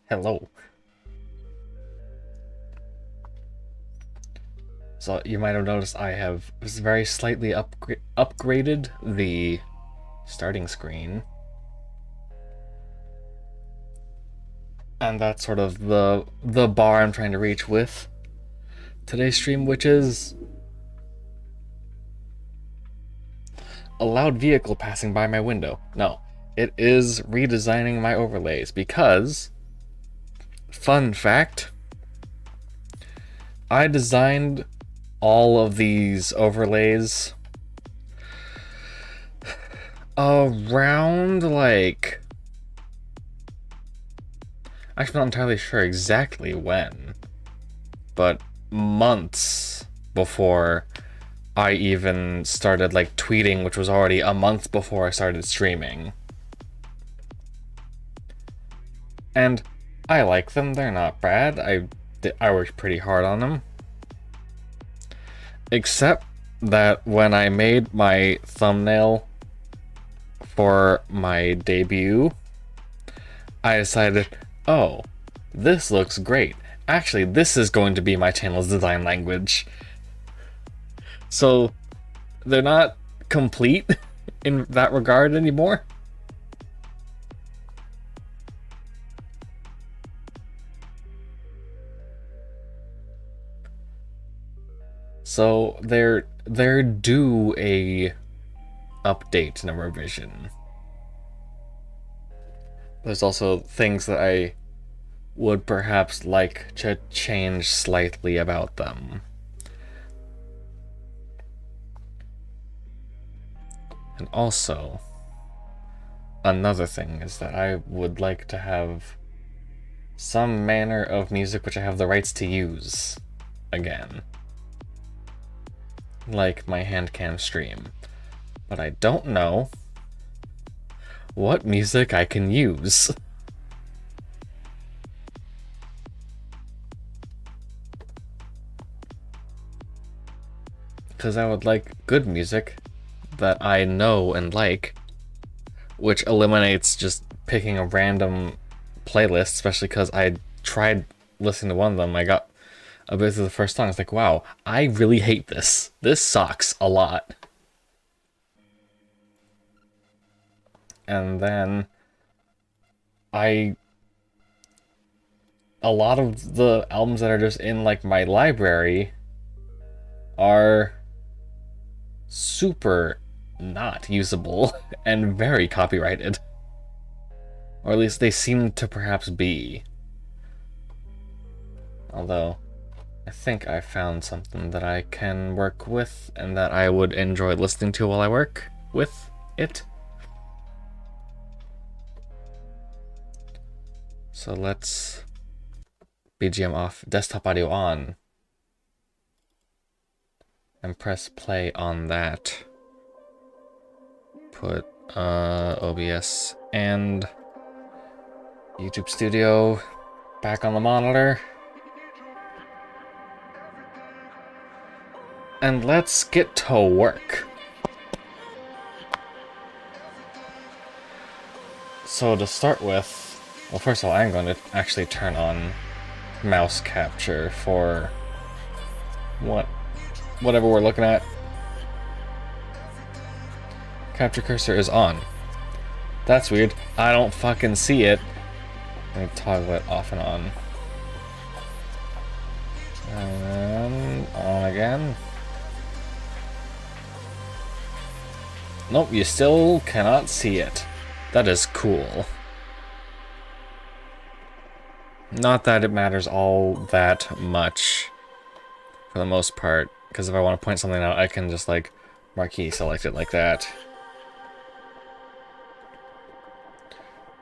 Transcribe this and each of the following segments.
Hello. So you might have noticed I have very slightly upgraded the starting screen. And that's sort of the bar I'm trying to reach with today's stream, which is a loud vehicle passing by my window. No, it is redesigning my overlays because, fun fact, I designed all of these overlays around like, actually not entirely sure exactly when, but months before I even started like tweeting, which was already a month before I started streaming. And I like them, they're not bad. I worked pretty hard on them. Except that when I made my thumbnail for my debut, I decided, oh, this looks great. Actually, this is going to be my channel's design language. So they're not complete in that regard anymore. So they're due a update and a revision. There's also things that I would perhaps like to change slightly about them. And also, another thing is that I would like to have some manner of music which I have the rights to use again. Like my handcam stream. But I don't know what music I can use. Because I would like good music that I know and like, which eliminates just picking a random playlist, especially because I tried listening to one of them. I got a bit through the first song. It's like, wow, I really hate this. This sucks a lot. And then a lot of the albums that are just in like my library are super not usable and very copyrighted. Or at least they seem to perhaps be. Although, I think I found something that I can work with and that I would enjoy listening to while I work with it. So let's BGM off, desktop audio on, and press play on that. Put OBS and YouTube Studio back on the monitor. And let's get to work. So to start with, well, first of all, I'm going to actually turn on mouse capture for whatever we're looking at. Capture cursor is on. That's weird. I don't fucking see it. Let me toggle it off and on. And then on again. Nope, you still cannot see it. That is cool. Not that it matters all that much for the most part, because if I want to point something out, I can just like marquee select it like that.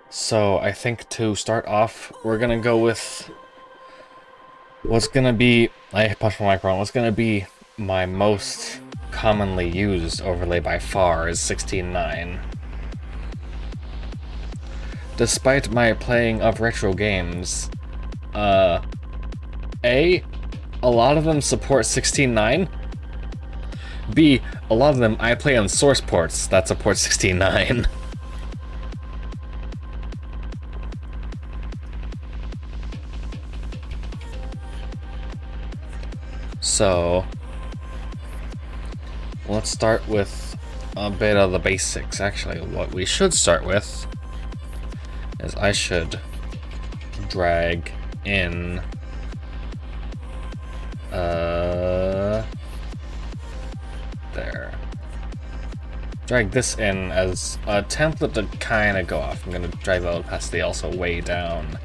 So I think to start off, we're gonna go with what's gonna be, I punched my microphone, what's gonna be my most commonly used overlay by far is 16:9. Despite my playing of retro games, a lot of them support 16:9. B, a lot of them I play on source ports that support 16:9. So let's start with a bit of the basics. Actually, what we should start with is I should drag in there. Drag this in as a template to kind of go off. I'm gonna drag the opacity also way down.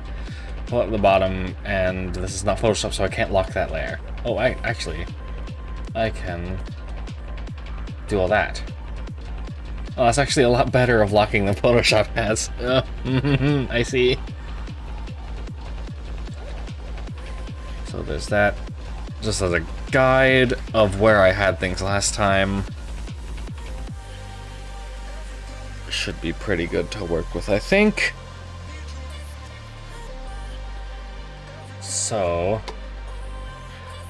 Pull at the bottom, and this is not Photoshop, so I can't lock that layer. Oh, I can do all that. Oh, that's actually a lot better of locking than Photoshop has. I see. So there's that. Just as a guide of where I had things last time. Should be pretty good to work with, I think. So,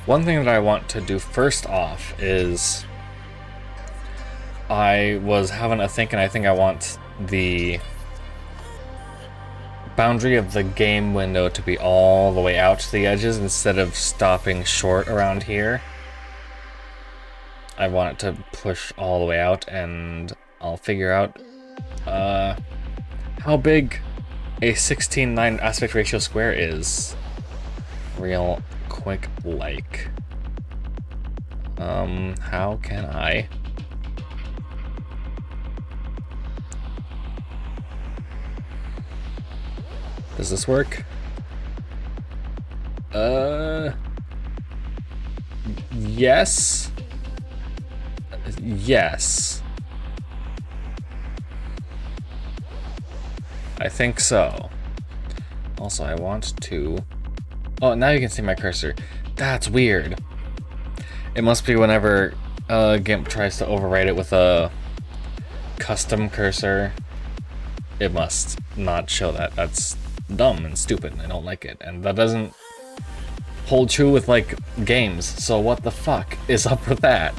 one thing that I want to do first off is I was having a think, and I think I want the boundary of the game window to be all the way out to the edges instead of stopping short around here. I want it to push all the way out, and I'll figure out how big a 16:9 aspect ratio square is real quick like. How can I? Does this work? Yes. Yes. I think so. Also, I want to... Oh, now you can see my cursor. That's weird. It must be whenever GIMP tries to overwrite it with a custom cursor, it must not show that. That's dumb and stupid, and I don't like it. And that doesn't hold true with, like, games, so what the fuck is up with that?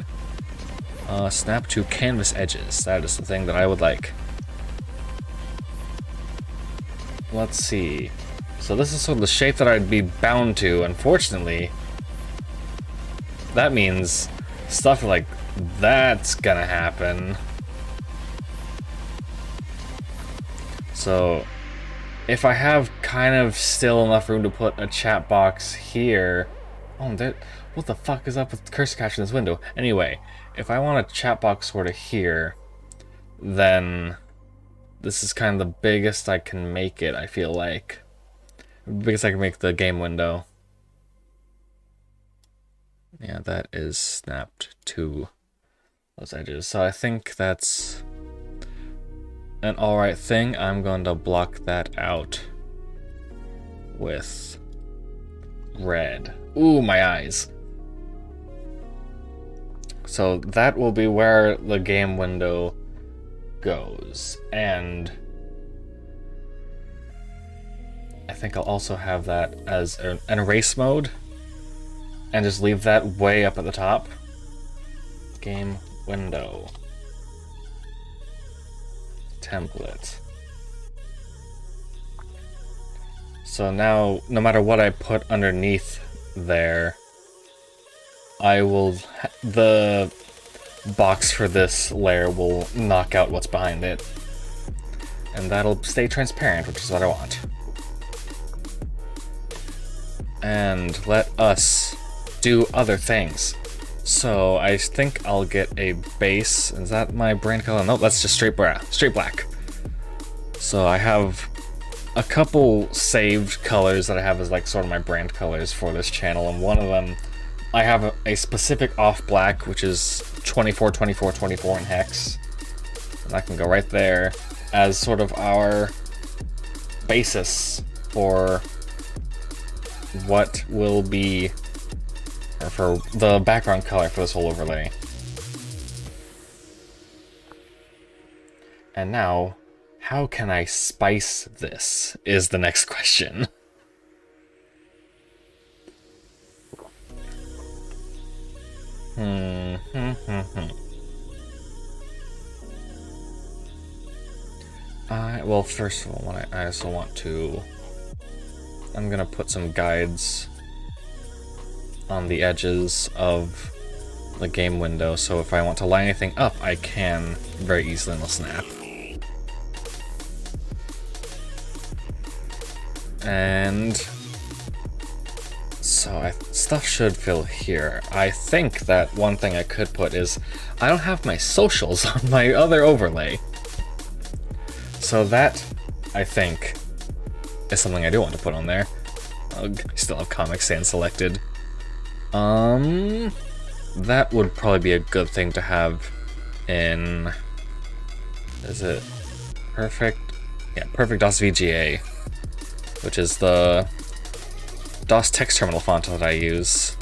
Snap to canvas edges. That is the thing that I would like. Let's see. So this is sort of the shape that I'd be bound to. Unfortunately, that means stuff like that's gonna happen. So if I have kind of still enough room to put a chat box here... Oh, what the fuck is up with cursor catch in this window? Anyway, if I want a chat box sort of here, then this is kind of the biggest I can make it, I feel like. The biggest I can make the game window. Yeah, that is snapped to those edges. So I think that's an alright thing. I'm going to block that out with red. Ooh, my eyes. So that will be where the game window goes. And I think I'll also have that as an erase mode. And just leave that way up at the top. Game window. Template. So now, no matter what I put underneath there, the box for this layer will knock out what's behind it. And that'll stay transparent, which is what I want. And let us do other things. So I think I'll get a base. Is that my brand color? Nope, that's just straight black. So I have a couple saved colors that I have as like sort of my brand colors for this channel, and one of them I have a specific off black, which is 24, 24, 24 in hex. And that can go right there as sort of our basis for what will be, or for the background color for this whole overlay. And now, how can I spice this is the next question. Well, first of all, I also want to... I'm gonna put some guides on the edges of the game window, so if I want to line anything up, I can very easily in the snap. And so stuff should fill here. I think that one thing I could put is I don't have my socials on my other overlay. So that, I think, is something I do want to put on there. I still have Comic Sans selected. That would probably be a good thing to have in... Is it Perfect? Yeah, Perfect DOS VGA, which is the DOS text terminal font that I use.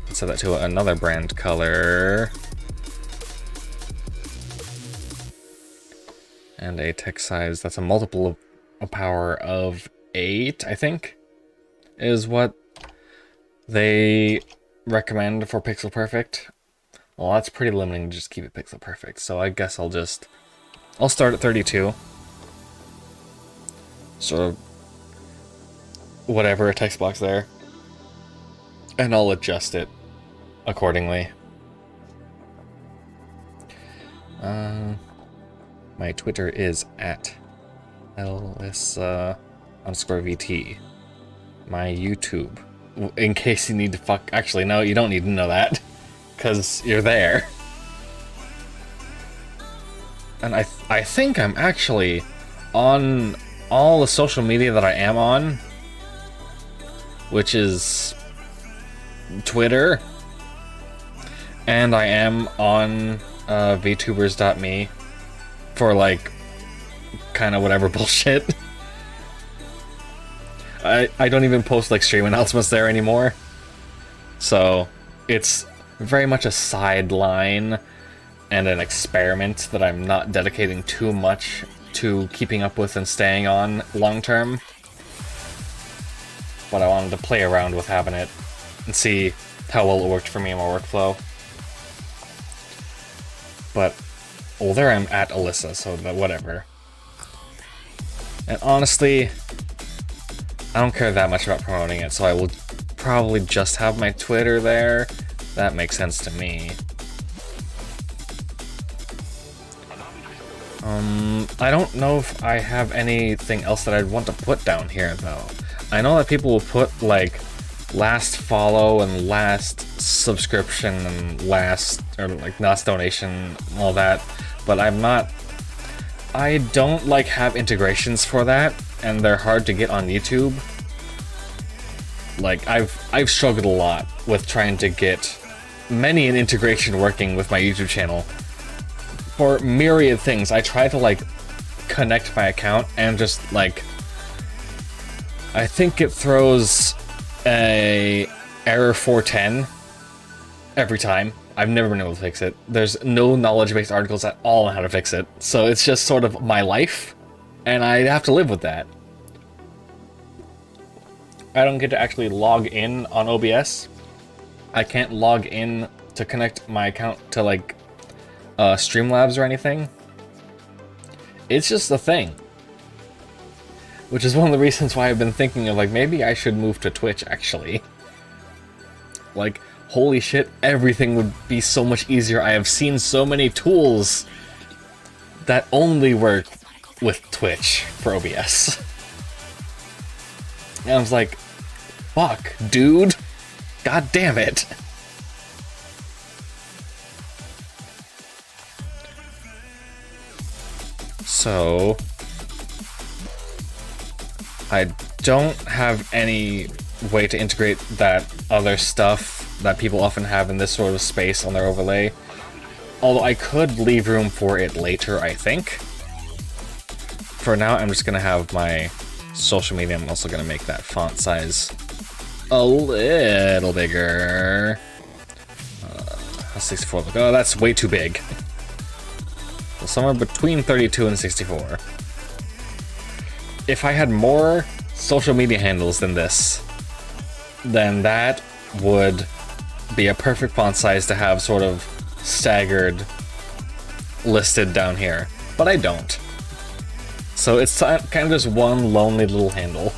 Let's set that to another brand color. And a text size that's a multiple of a power of 8, I think, is what they recommend for Pixel Perfect. Well, that's pretty limiting to just keep it Pixel Perfect, so I guess I'll start at 32. Sort of whatever a text box there. And I'll adjust it accordingly. My Twitter is at LS_VT. My YouTube, in case you need to actually, no, you don't need to know that, because you're there. And I think I'm actually on all the social media that I am on, which is Twitter, and I am on VTubers.me for like kind of whatever bullshit. I don't even post like stream announcements there anymore, so it's very much a sideline and an experiment that I'm not dedicating too much to keeping up with and staying on long term. But I wanted to play around with having it and see how well it worked for me in my workflow. But, well, there I'm at Alyssa, so whatever. And honestly, I don't care that much about promoting it, so I will probably just have my Twitter there. That makes sense to me. I don't know if I have anything else that I'd want to put down here, though. I know that people will put, like, last follow and last subscription and last donation and all that, but I don't, like, have integrations for that, and they're hard to get on YouTube. Like, I've struggled a lot with trying to get many an integration working with my YouTube channel. For myriad things, I try to, like, connect my account and just, like, I think it throws a error 410 every time. I've never been able to fix it. There's no knowledge-based articles at all on how to fix it, so it's just sort of my life, and I have to live with that. I don't get to actually log in on OBS. I can't log in to connect my account to, like, Streamlabs or anything. It's just a thing. Which is one of the reasons why I've been thinking of, like, maybe I should move to Twitch, actually. Like, holy shit, everything would be so much easier. I have seen so many tools that only work with Twitch for OBS. And I was like, fuck, dude. God damn it. So, I don't have any way to integrate that other stuff that people often have in this sort of space on their overlay. Although I could leave room for it later, I think. For now, I'm just going to have my social media. I'm also going to make that font size a little bigger. 64. Oh, that's way too big. So somewhere between 32 and 64. If I had more social media handles than this, then that would be a perfect font size to have sort of staggered listed down here. But I don't. So it's kind of just one lonely little handle.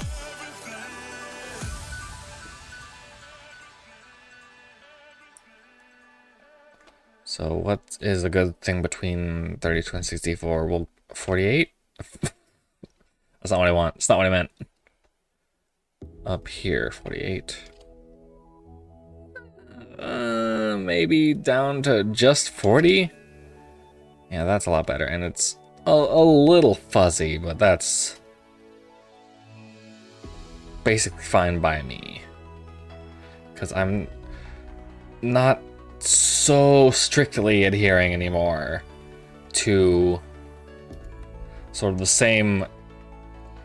So what is a good thing between 32 and 64? Well, 48? That's not what I want. It's not what I meant. Up here, 48. Maybe down to just 40? Yeah, that's a lot better. And it's a little fuzzy, but that's basically fine by me. Because I'm not so strictly adhering anymore to sort of the same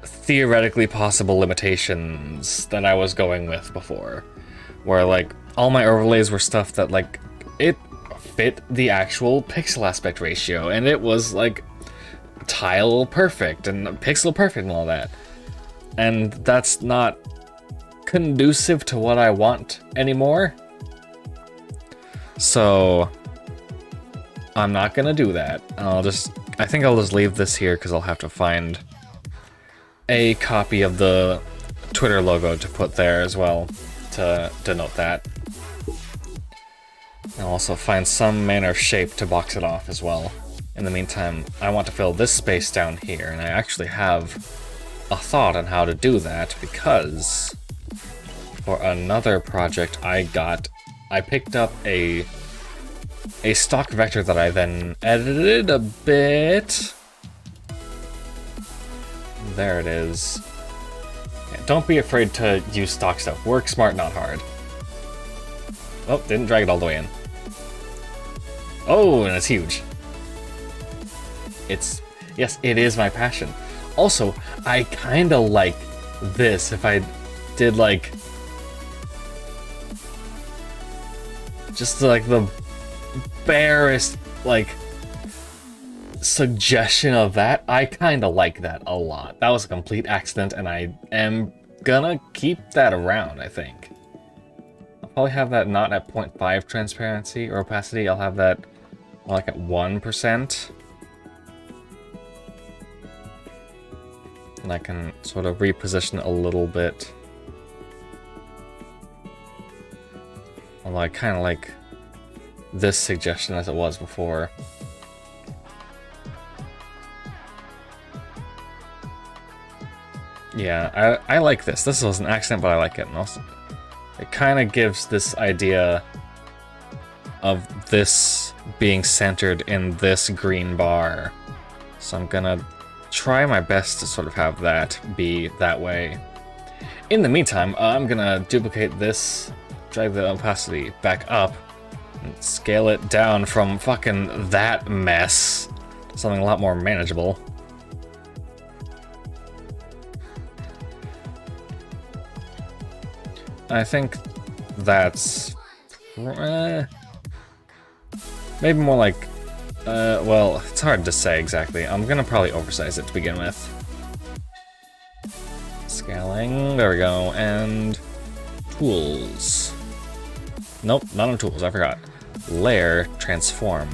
theoretically possible limitations that I was going with before, where like all my overlays were stuff that like it fit the actual pixel aspect ratio and it was like tile perfect and pixel perfect and all that, and that's not conducive to what I want anymore. So I'm not gonna do that. I think I'll just leave this here because I'll have to find a copy of the Twitter logo to put there as well to denote that. I'll also find some manner of shape to box it off as well. In the meantime, I want to fill this space down here, and I actually have a thought on how to do that because for another project I picked up a stock vector that I then edited a bit. There it is. Yeah, don't be afraid to use stock stuff. Work smart, not hard. Oh, didn't drag it all the way in. Oh, and it's huge. Yes, it is my passion. Also, I kinda like this if I did like just like the barest like suggestion of that. I kinda like that a lot. That was a complete accident and I am gonna keep that around, I think. I'll probably have that not at 0.5 transparency or opacity. I'll have that more like at 1%. And I can sort of reposition a little bit. Although I kind of like this suggestion as it was before. Yeah, I like this. This was an accident, but I like it. And also, it kind of gives this idea of this being centered in this green bar. So I'm gonna try my best to sort of have that be that way. In the meantime, I'm gonna duplicate this, drag the opacity back up, and scale it down from fucking that mess to something a lot more manageable. I think that's maybe more like well, it's hard to say exactly. I'm gonna probably oversize it to begin with. Scaling, there we go, and tools. Nope, not on tools, I forgot. Layer, transform,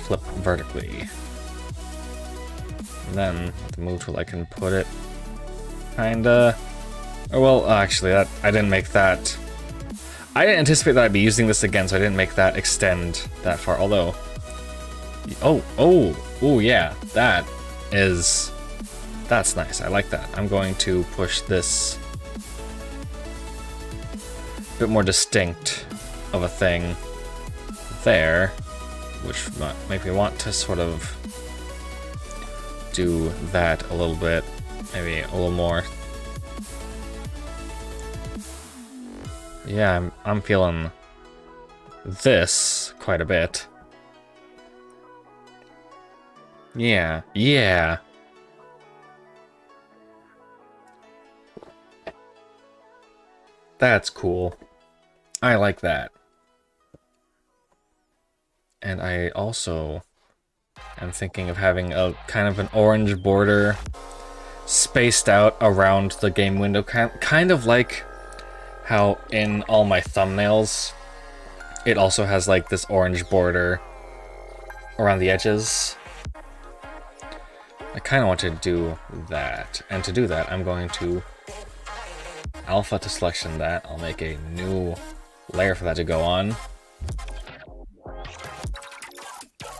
flip vertically. And then with the move tool I can put it kinda, oh well, actually that, I didn't make that. I didn't anticipate that I'd be using this again, so I didn't make that extend that far, although oh yeah, that's nice. I like that. I'm going to push this a bit more distinct of a thing there, which might make me want to sort of do that a little bit, maybe a little more. Yeah, I'm feeling this quite a bit. Yeah. That's cool. I like that. And I also am thinking of having a kind of an orange border spaced out around the game window, kind of like how in all my thumbnails it also has like this orange border around the edges. I kind of want to do that, and to do that I'm going to alpha to selection that. I'll make a new layer for that to go on.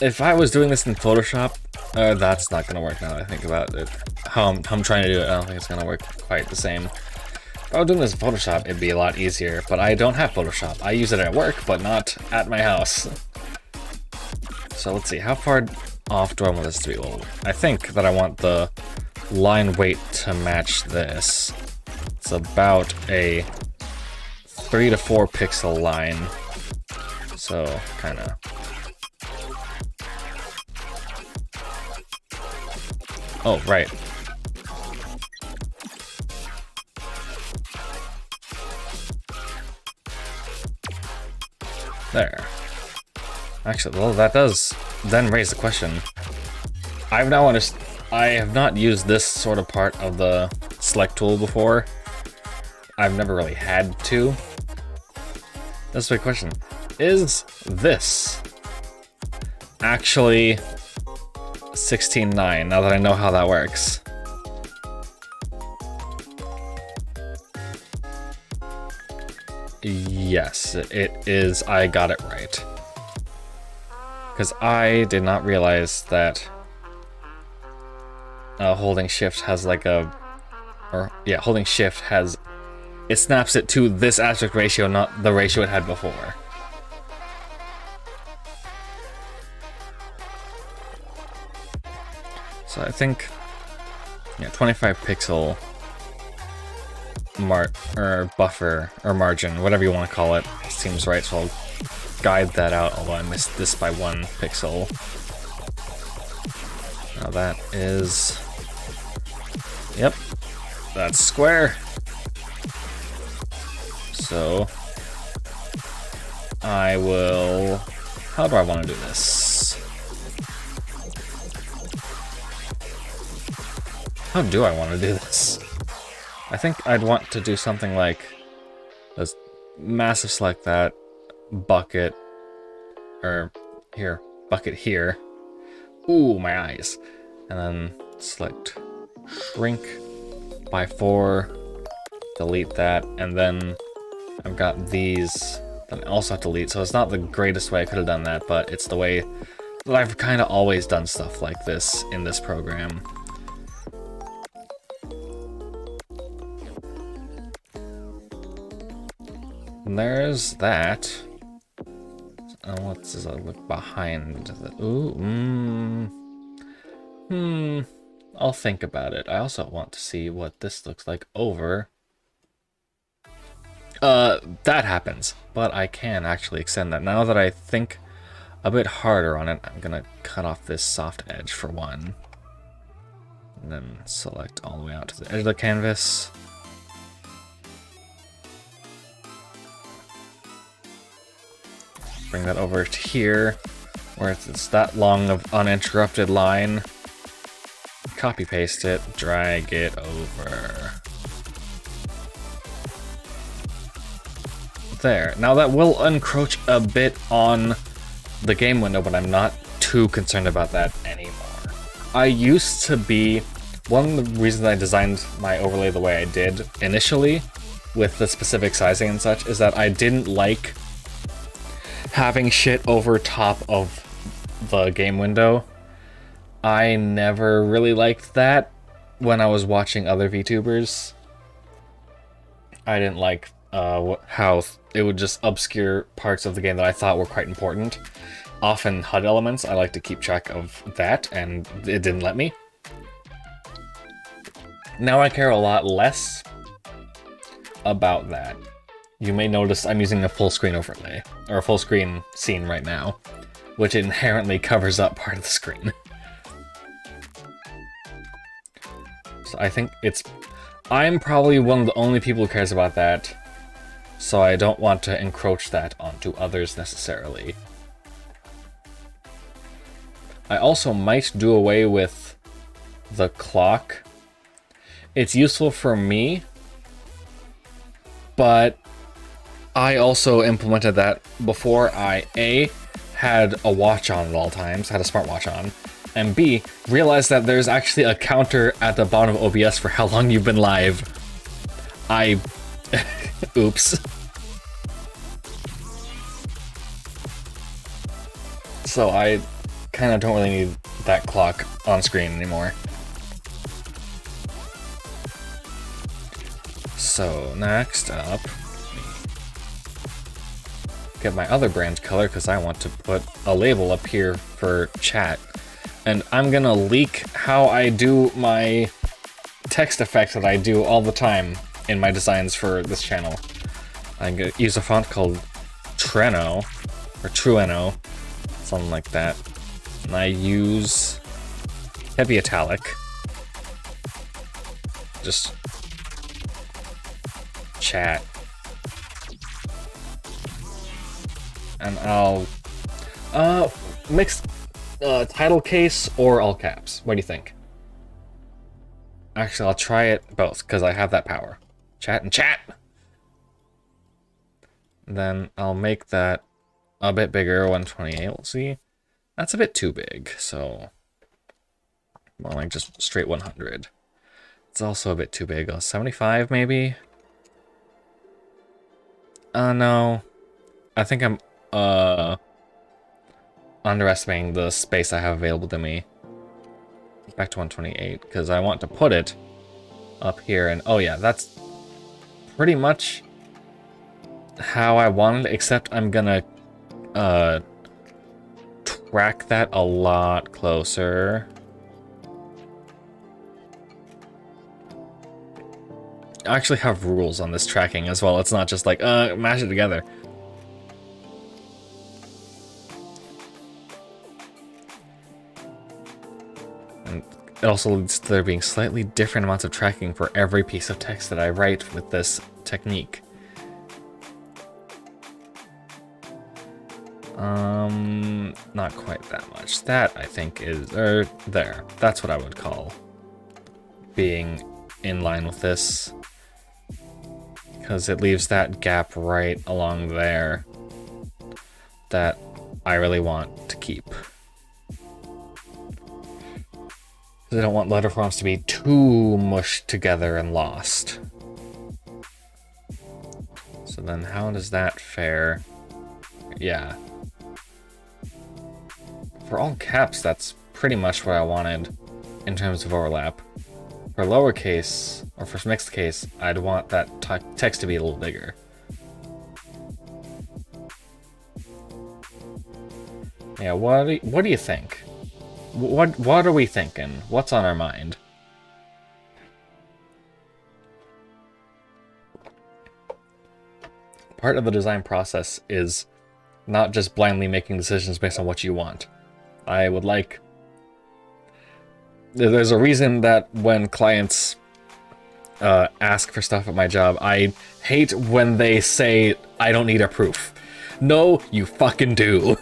if I was doing this in Photoshop, that's not gonna work now that I think about it. How I'm trying to do it, I don't think it's gonna work quite the same. If I was doing this in Photoshop, it'd be a lot easier, but I don't have Photoshop. I use it at work, but not at my house. So let's see, how far off do I want this to be? Well, I think that I want the line weight to match this. It's about a 3 to 4 pixel line. So, kinda. Oh, right. There. Actually, well, that does then raise the question. I have not used this sort of part of the select tool before. I've never really had to. That's a big question. Is this actually 16:9, now that I know how that works? Yes, it is. I got it right. Because I did not realize that holding shift has like holding shift has, it snaps it to this aspect ratio, not the ratio it had before. So I think, 25 pixel buffer or margin, whatever you want to call it, seems right. So I'll guide that out, although I missed this by 1 pixel. Now that is, yep, that's square. So I will, how do I want to do this? How do I want to do this? I think I'd want to do something like this massive select that, bucket, or here, bucket here. Ooh, my eyes. And then select shrink by 4, delete that, and then I've got these that I also have to delete. So it's not the greatest way I could have done that, but it's the way that I've kind of always done stuff like this in this program. And there's that. What does it look behind the... Ooh, I'll think about it. I also want to see what this looks like over. That happens, but I can actually extend that. Now that I think a bit harder on it, I'm gonna cut off this soft edge for one. And then select all the way out to the edge of the canvas. Bring that over to here, where it's that long of uninterrupted line. Copy paste it, drag it over. There. Now that will encroach a bit on the game window, but I'm not too concerned about that anymore. I used to be, one of the reasons I designed my overlay the way I did initially, with the specific sizing and such, is that I didn't like having shit over top of the game window. I never really liked that when I was watching other VTubers. I didn't like how it would just obscure parts of the game that I thought were quite important. Often HUD elements, I like to keep track of that, and it didn't let me. Now I care a lot less about that. You may notice I'm using a full screen overlay, or a full screen scene right now, which inherently covers up part of the screen. So I think I'm probably one of the only people who cares about that, so I don't want to encroach that onto others necessarily. I also might do away with the clock. It's useful for me, but I also implemented that before I A, had a watch on at all times, had a smartwatch on, and B, realized that there's actually a counter at the bottom of OBS for how long you've been live. Oops. So I kind of don't really need that clock on screen anymore. So next up, get my other brand color because I want to put a label up here for chat. And I'm gonna leak how I do my text effect that I do all the time in my designs for this channel. I'm gonna use a font called Treno, or Trueno, something like that. And I use heavy italic. Just chat. And I'll mix title case or all caps. What do you think? Actually, I'll try it both because I have that power. Chat and chat. Then I'll make that a bit bigger, 128. We'll see. That's a bit too big, so more like just straight 100. It's also a bit too big. 75 maybe. No. I think I'm underestimating the space I have available to me. Back to 128 because I want to put it up here, and oh yeah, that's pretty much how I wanted it, except I'm gonna track that a lot closer. I actually have rules on this tracking as well. It's not just like mash it together. And it also leads to there being slightly different amounts of tracking for every piece of text that I write with this technique. Not quite that much. That, I think, is, there. That's what I would call being in line with this. Because it leaves that gap right along there that I really want to keep. I don't want letter forms to be too mushed together and lost. So then how does that fare? Yeah. For all caps, that's pretty much what I wanted in terms of overlap. For lowercase, or for mixed case, I'd want that text to be a little bigger. Yeah, what do you think? What are we thinking? What's on our mind? Part of the design process is not just blindly making decisions based on what you want. I would like... There's a reason that when clients ask for stuff at my job, I hate when they say, I don't need a proof. No, you fucking do.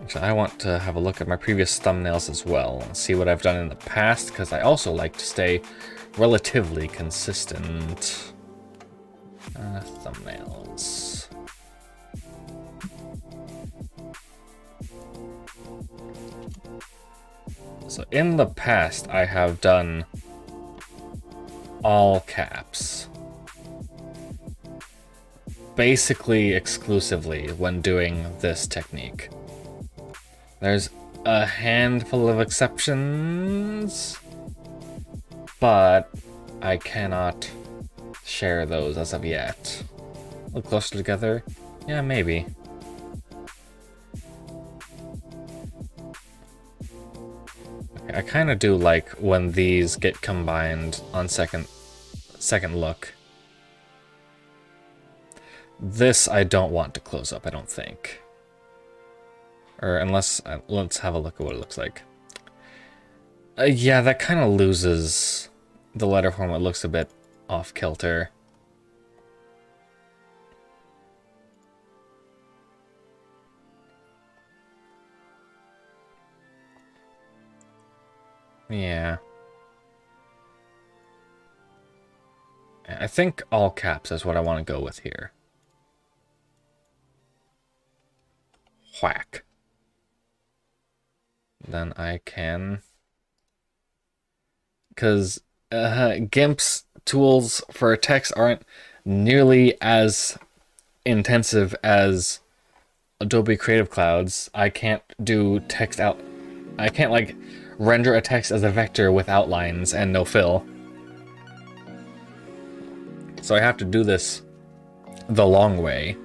Actually, I want to have a look at my previous thumbnails as well and see what I've done in the past, because I also like to stay relatively consistent. Thumbnails. So in the past, I have done all caps. Basically exclusively when doing this technique. There's a handful of exceptions, but I cannot share those as of yet. Look closer together? Yeah, maybe. Okay, I kind of do like when these get combined on second look. This I don't want to close up, I don't think. Or unless, let's have a look at what it looks like. Yeah, that kind of loses the letter form. It looks a bit off kilter. Yeah. I think all caps is what I want to go with here. Whack. Then I can... Because GIMP's tools for text aren't nearly as intensive as Adobe Creative Cloud's. I can't do text out. I can't like render a text as a vector with outlines and no fill. So I have to do this the long way.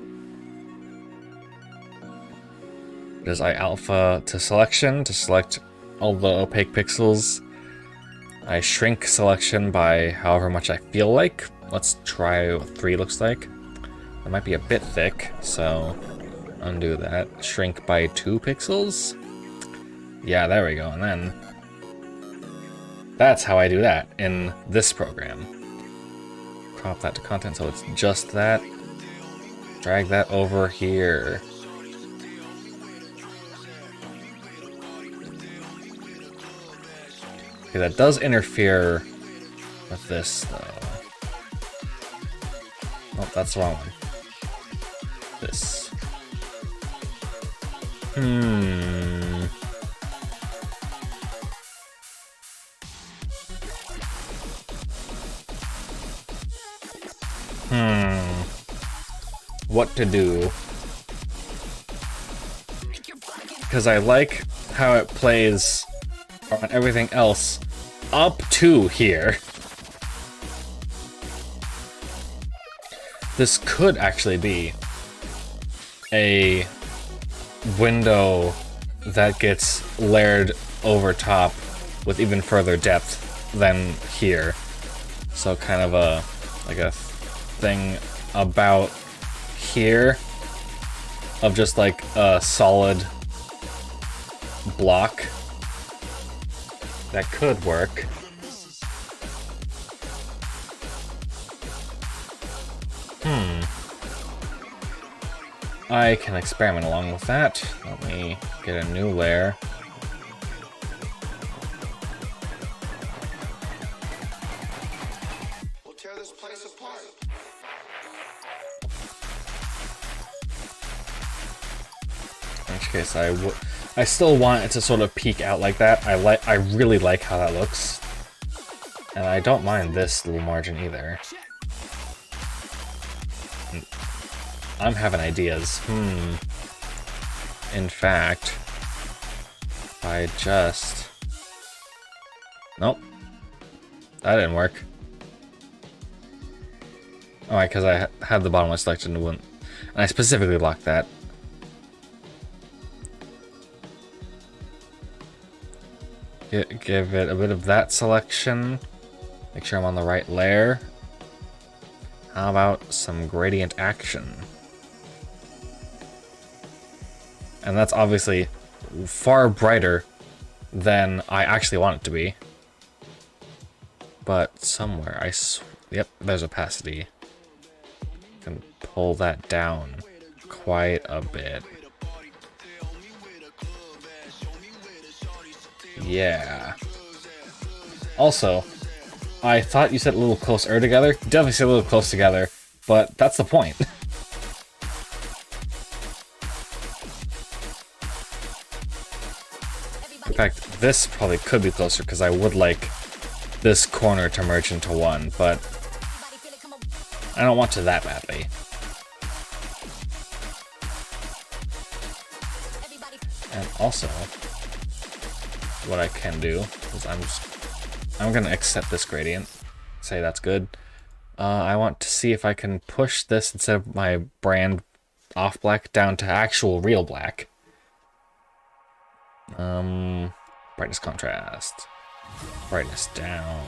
There's alpha to selection to select all the opaque pixels. I shrink selection by however much I feel like. Let's try what 3 looks like. It might be a bit thick, so undo that. Shrink by 2 pixels. Yeah, there we go. And then that's how I do that in this program. Crop that to content so it's just that. Drag that over here. Okay, that does interfere with this, though. Oh, that's the wrong one. This. What to do? Because I like how it plays on everything else up to here. This could actually be a window that gets layered over top with even further depth than here. So kind of a thing about here of just like a solid block that could work. I can experiment along with that. Let me get a new layer. We'll tear this place apart. In which case, I still want it to sort of peek out like that. I really like how that looks, and I don't mind this little margin either. I'm having ideas. In fact, if I just... Nope. That didn't work. Oh, right, because I had the bottom one selected and wouldn't. And I specifically locked that. Give it a bit of that selection. Make sure I'm on the right layer. How about some gradient action? And that's obviously far brighter than I actually want it to be. But somewhere, yep, there's opacity. Can pull that down quite a bit. Yeah. Also, I thought you said a little closer together. Definitely said a little close together, but that's the point. In fact, this probably could be closer because I would like this corner to merge into one, but I don't want to that badly. And also, what I can do is I'm gonna accept this gradient, say that's good. I want to see if I can push this instead of my brand off black down to actual real black. Brightness contrast. Brightness down.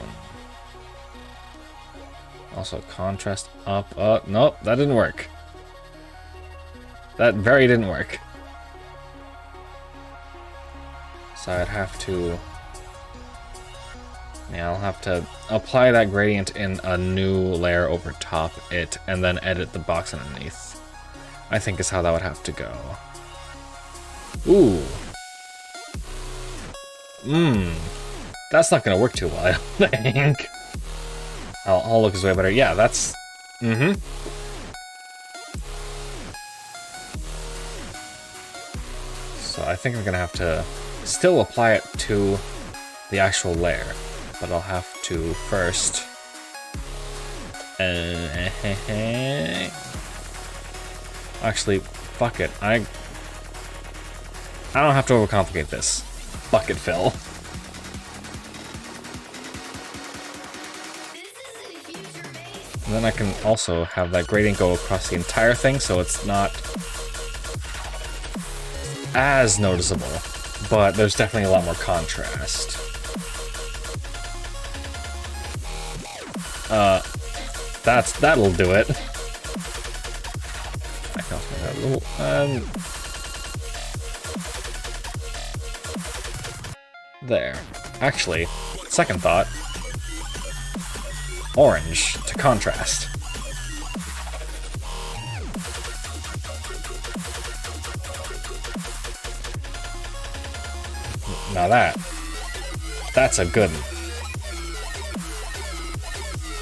Also contrast up. Nope, that didn't work. That very didn't work. So I'd have to... Yeah, I'll have to apply that gradient in a new layer over top it, and then edit the box underneath. I think is how that would have to go. Ooh. That's not gonna work too well, I don't think. I'll look is way better. Yeah, that's... So I think I'm gonna have to still apply it to the actual layer, but I'll have to first Actually, fuck it. I don't have to overcomplicate this. Bucket fill. And then I can also have that gradient go across the entire thing, so it's not as noticeable, but there's definitely a lot more contrast. That'll do it. I can also make that a little, there. Actually, second thought, orange to contrast. Now that's a good one.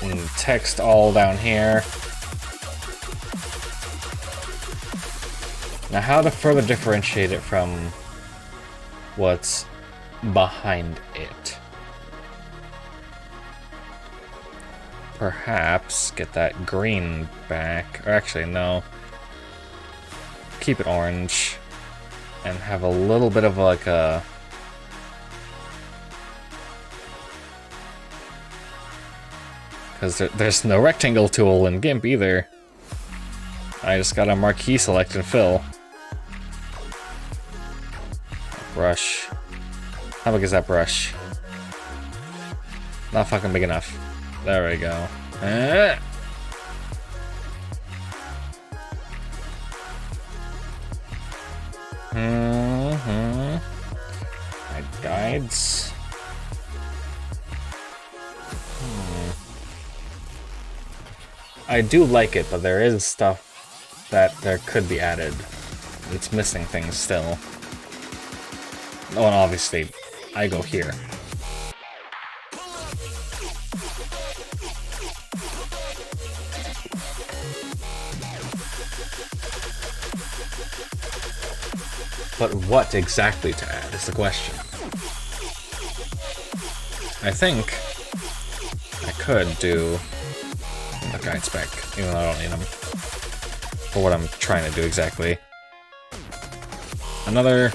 And text all down here. Now how to further differentiate it from what's behind it. Perhaps get that green back, or actually no. Keep it orange and have a little bit of like a because there's no rectangle tool in GIMP either. I just got a marquee select and fill. Brush. How big is that brush? Not fucking big enough. There we go. My guides. I do like it, but there is stuff that there could be added. It's missing things still. Oh, and obviously, I go here. But what exactly to add is the question. I think I could do a guide spec, even though I don't need them for what I'm trying to do exactly. Another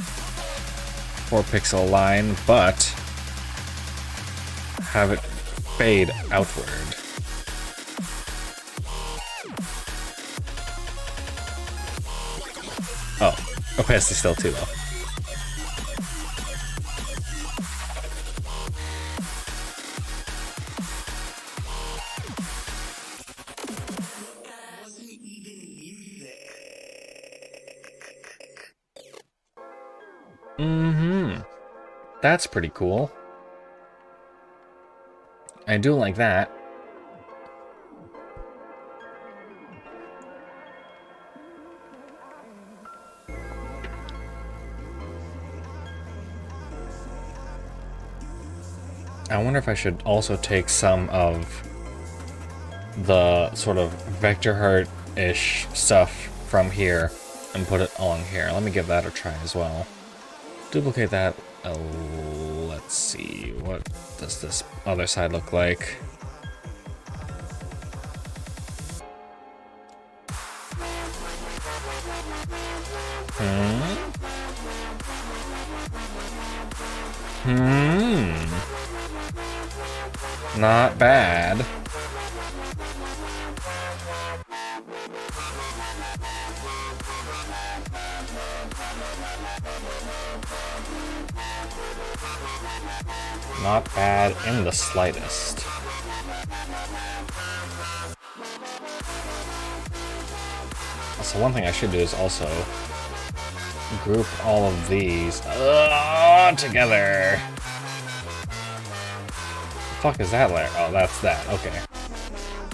4-pixel line, but have it fade outward. Oh, opacity still too low. That's pretty cool. I do like that. I wonder if I should also take some of the sort of vector heart-ish stuff from here and put it along here. Let me give that a try as well. Duplicate that. Let's see. What does this other side look like? Not bad. Not bad in the slightest. So one thing I should do is also group all of these together. The fuck is that layer? Oh, that's that. Okay.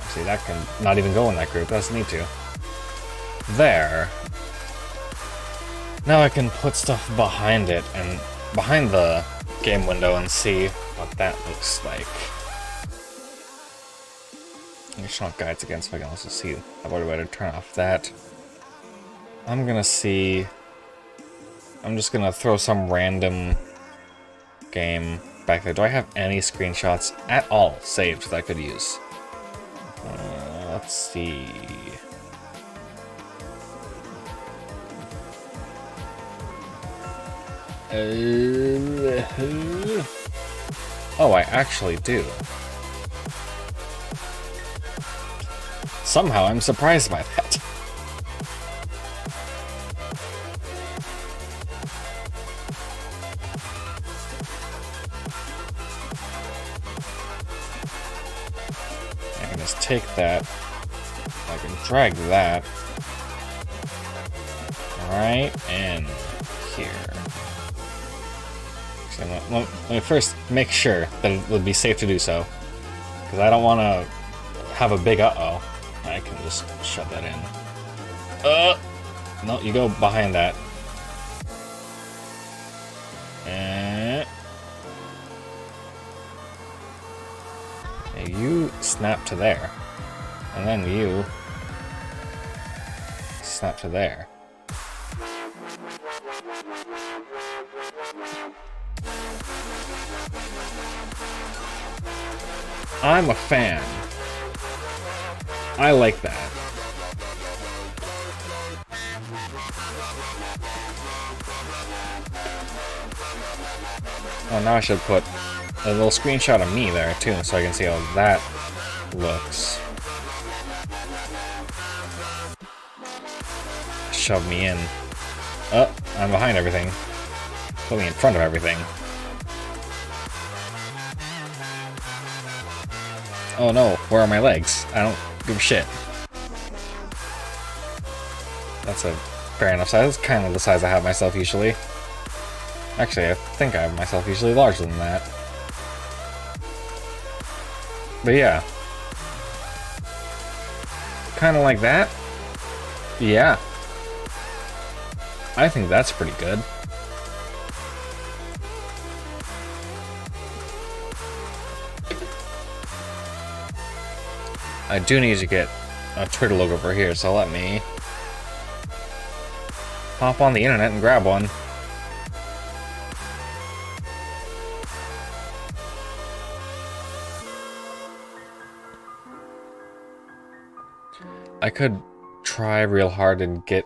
See, that can not even go in that group. Doesn't need to. There. Now I can put stuff behind it and behind the game window and see what that looks like. Additional guides again, so I can also see. I've already got to turn off that. I'm just gonna throw some random game back there. Do I have any screenshots at all saved that I could use? let's see. Oh, I actually do. Somehow I'm surprised by that. I can just take that. I can drag that right in here. So let me first make sure that it would be safe to do so, because I don't want to have a big uh-oh. I can just shove that in. No, you go behind that. And you snap to there. And then you snap to there. I'm a fan. I like that. Oh, now I should put a little screenshot of me there too, so I can see how that looks. Shove me in. Oh, I'm behind everything. Put me in front of everything. Oh no, where are my legs? I don't give a shit. That's a fair enough size. That's kind of the size I have myself usually. Actually, I think I have myself usually larger than that. But yeah. Kind of like that? Yeah. I think that's pretty good. I do need to get a Twitter logo over here, so let me hop on the internet and grab one. I could try real hard and get...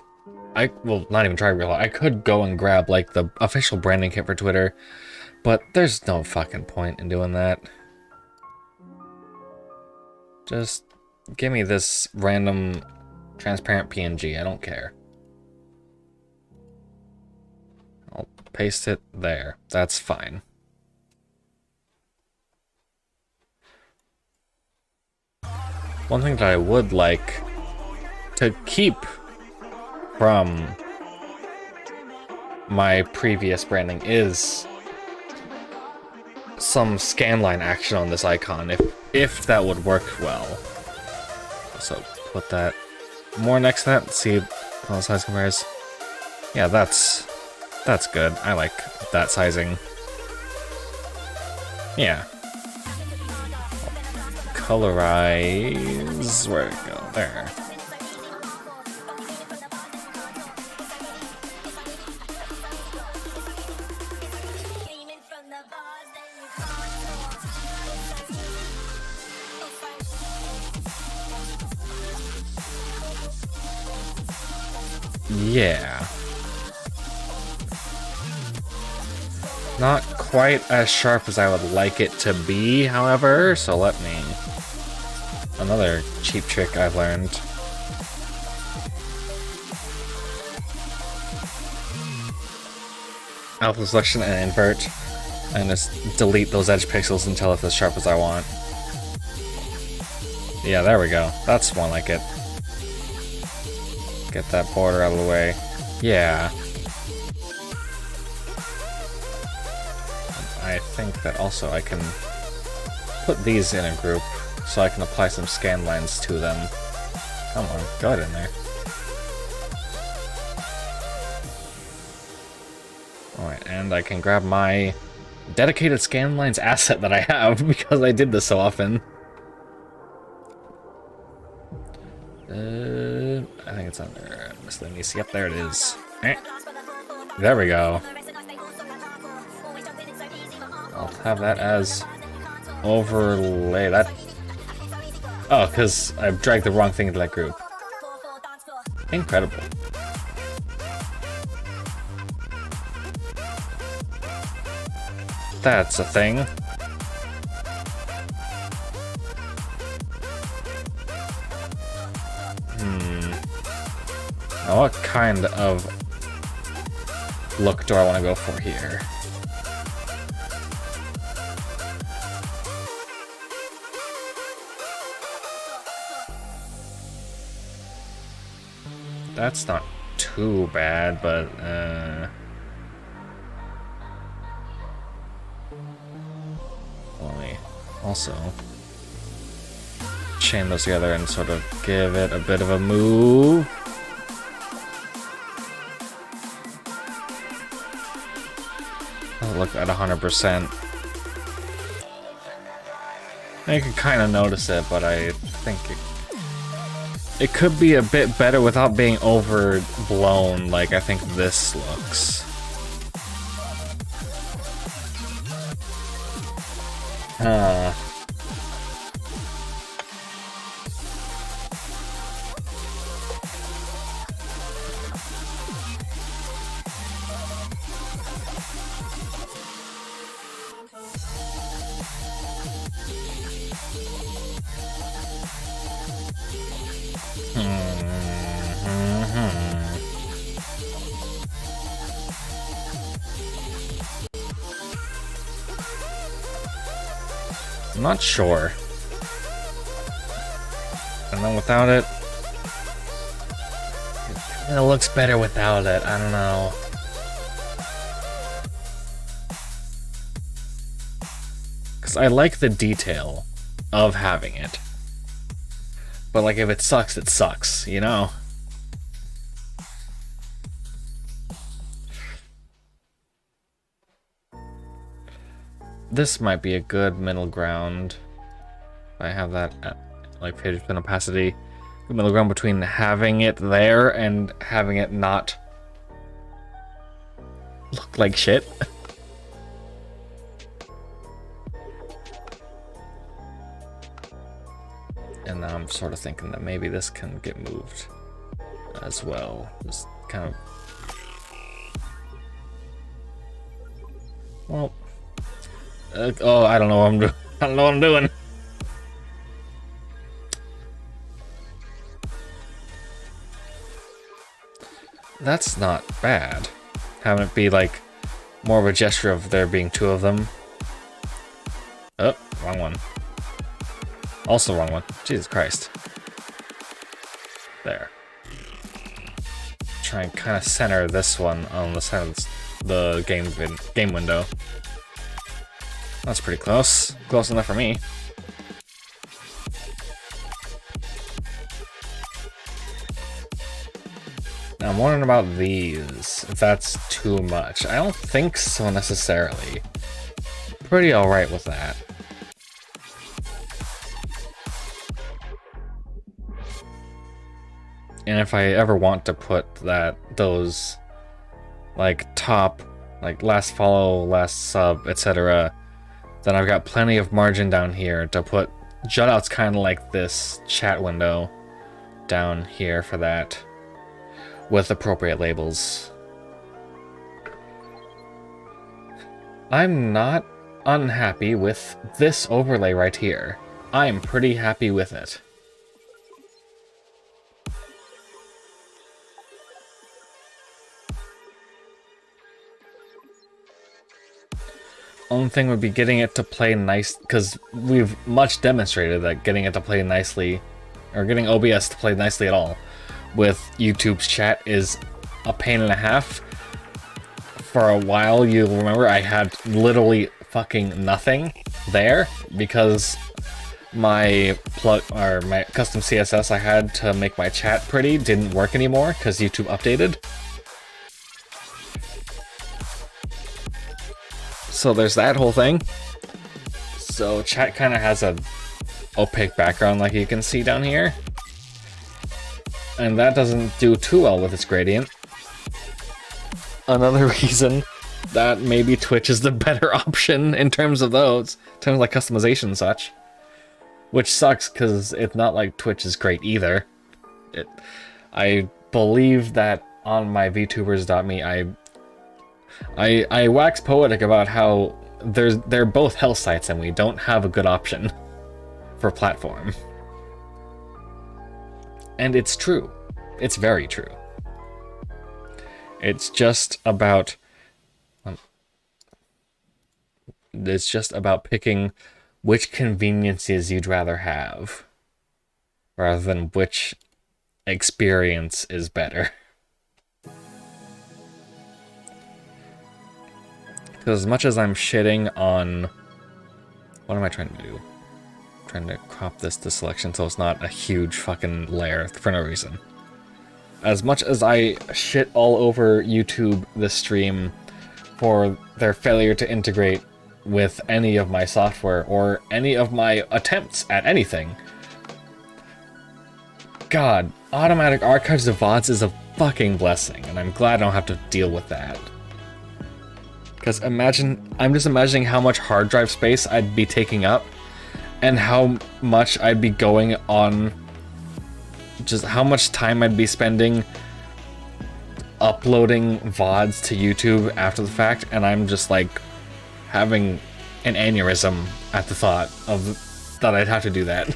well, not even try real hard. I could go and grab, like, the official branding kit for Twitter, but there's no fucking point in doing that. Just give me this random transparent PNG. I don't care. I'll paste it there. That's fine. One thing that I would like to keep from my previous branding is some scanline action on this icon, if that would work well. So put that more next to that, see how the size compares. Yeah, that's good. I like that sizing. Yeah. Colorize. Where'd it go? There. Yeah. Not quite as sharp as I would like it to be, however, so let me... Another cheap trick I've learned. Alpha selection and invert, and just delete those edge pixels until it's as sharp as I want. Yeah, there we go. That's more like it. Get that border out of the way. Yeah. I think that also I can put these in a group so I can apply some scan lines to them. Come on, go ahead in there. Alright, and I can grab my dedicated scan lines asset that I have because I did this so often. I think it's under miscellaneous. Yep, there it is. There we go. I'll have that as overlay. That Oh, because I dragged the wrong thing into that group. Incredible. That's a thing. Now what kind of look do I want to go for here? That's not too bad, but let me also chain those together and sort of give it a bit of a move. Doesn't look at 100%. You can kind of notice it, but I think it could be a bit better without being overblown like I think this looks. I'm not sure. And then without it, it looks better without it. I don't know. Because I like the detail of having it. But like if it sucks, you know? This might be a good middle ground. I have that at, like, page spin opacity. Good middle ground between having it there and having it not look like shit. And now I'm sort of thinking that maybe this can get moved as well. Just kind of... Well... oh, I don't know what I'm doing. I don't know what I'm doing. That's not bad. Having it be like more of a gesture of there being two of them. Oh, wrong one. Also wrong one. Jesus Christ. There. Try and kind of center this one on the side of the game window. That's pretty close. Close enough for me. Now I'm wondering about these, if that's too much. I don't think so necessarily. Pretty alright with that. And if I ever want to put those like top, like last follow, last sub, etc., then I've got plenty of margin down here to put jutouts kind of like this chat window down here for that with appropriate labels. I'm not unhappy with this overlay right here. I'm pretty happy with it. Only thing would be getting it to play nice, because we've much demonstrated that getting it to play nicely, or getting OBS to play nicely at all, with YouTube's chat is a pain and a half. For a while, you'll remember I had literally fucking nothing there, because my my custom CSS I had to make my chat pretty didn't work anymore, because YouTube updated. So there's that whole thing. So chat kind of has a opaque background like you can see down here. And that doesn't do too well with its gradient. Another reason that maybe Twitch is the better option in terms of those, in terms of like customization and such. Which sucks, because it's not like Twitch is great either. I believe that on my VTubers.me, I wax poetic about how they're both hell sites and we don't have a good option for platform. And it's true. It's very true. It's just about picking which conveniences you'd rather have, rather than which experience is better. Because as much as I'm shitting on... What am I trying to do? I'm trying to crop this to selection so it's not a huge fucking layer for no reason. As much as I shit all over YouTube this stream for their failure to integrate with any of my software or any of my attempts at anything, God, automatic archives of VODs is a fucking blessing, and I'm glad I don't have to deal with that. Because I'm just imagining how much hard drive space I'd be taking up, and how much I'd be going on, just how much time I'd be spending uploading VODs to YouTube after the fact, and I'm just like having an aneurysm at the thought of that I'd have to do that.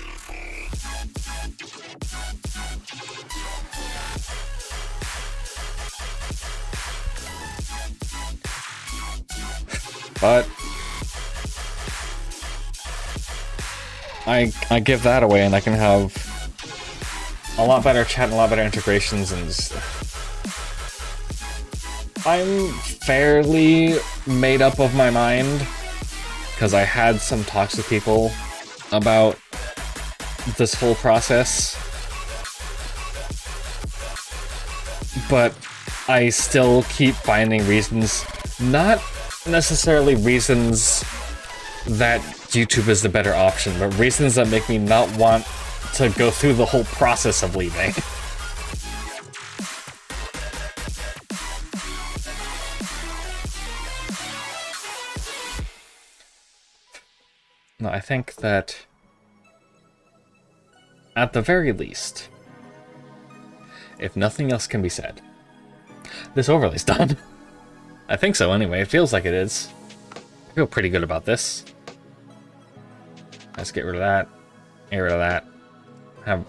But I give that away and I can have a lot better chat and a lot better integrations, and I'm fairly made up of my mind because I had some talks with people about this whole process, but I still keep finding reasons, not necessarily reasons that YouTube is the better option, but reasons that make me not want to go through the whole process of leaving. No, I think that at the very least, if nothing else can be said, this overlay's done. I think so anyway, it feels like it is. I feel pretty good about this. Let's get rid of that, get rid of that.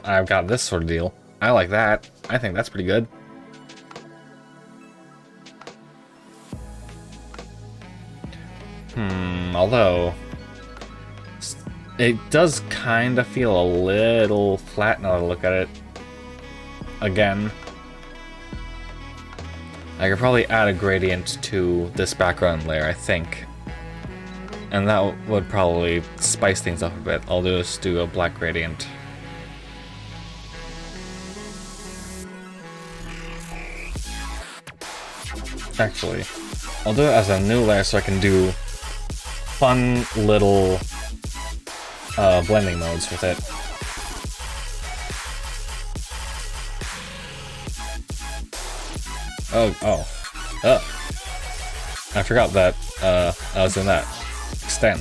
I've got this sort of deal. I like that. I think that's pretty good. Although it does kind of feel a little flat now that I look at it again. I could probably add a gradient to this background layer, I think. And that would probably spice things up a bit. I'll just do a black gradient. Actually, I'll do it as a new layer so I can do fun little blending modes with it. I forgot that I was in that. Extend.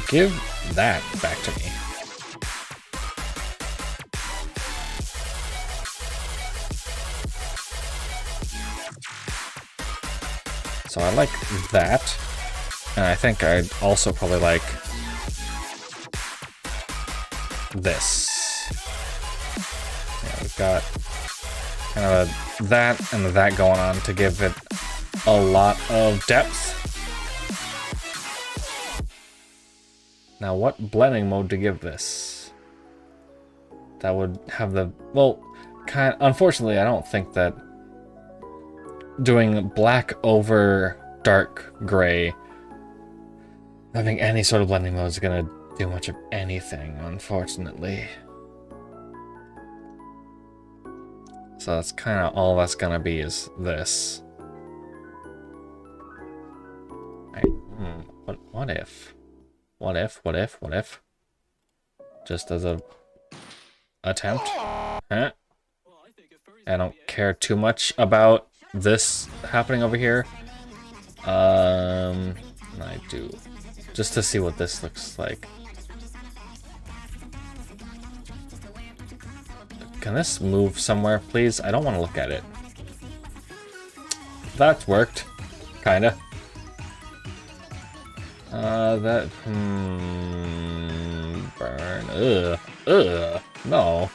Give that back to me. So I like that, and I think I'd also probably like this. Yeah, we've got kind of that and that going on to give it a lot of depth. Now, what blending mode to give this? That would have the, well, unfortunately, I don't think that doing black over dark gray, having any sort of blending mode is gonna do much of anything, unfortunately. So that's kind of all that's gonna be, is this. What if? What if? Just as a attempt? Huh? I don't care too much about this happening over here. I do, just to see what this looks like. Can this move somewhere, please? I don't want to look at it. That worked. Kinda. Burn. Ugh. No.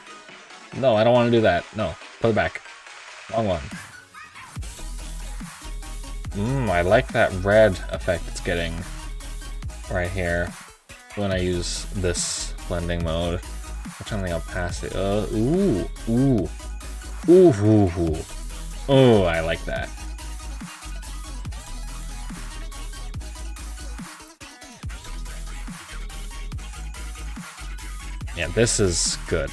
No, I don't want to do that. No. Put it back. Wrong one. I like that red effect it's getting right here when I use this blending mode. Which one thing I'll pass it? Ooh. Oh, I like that. Yeah, this is good.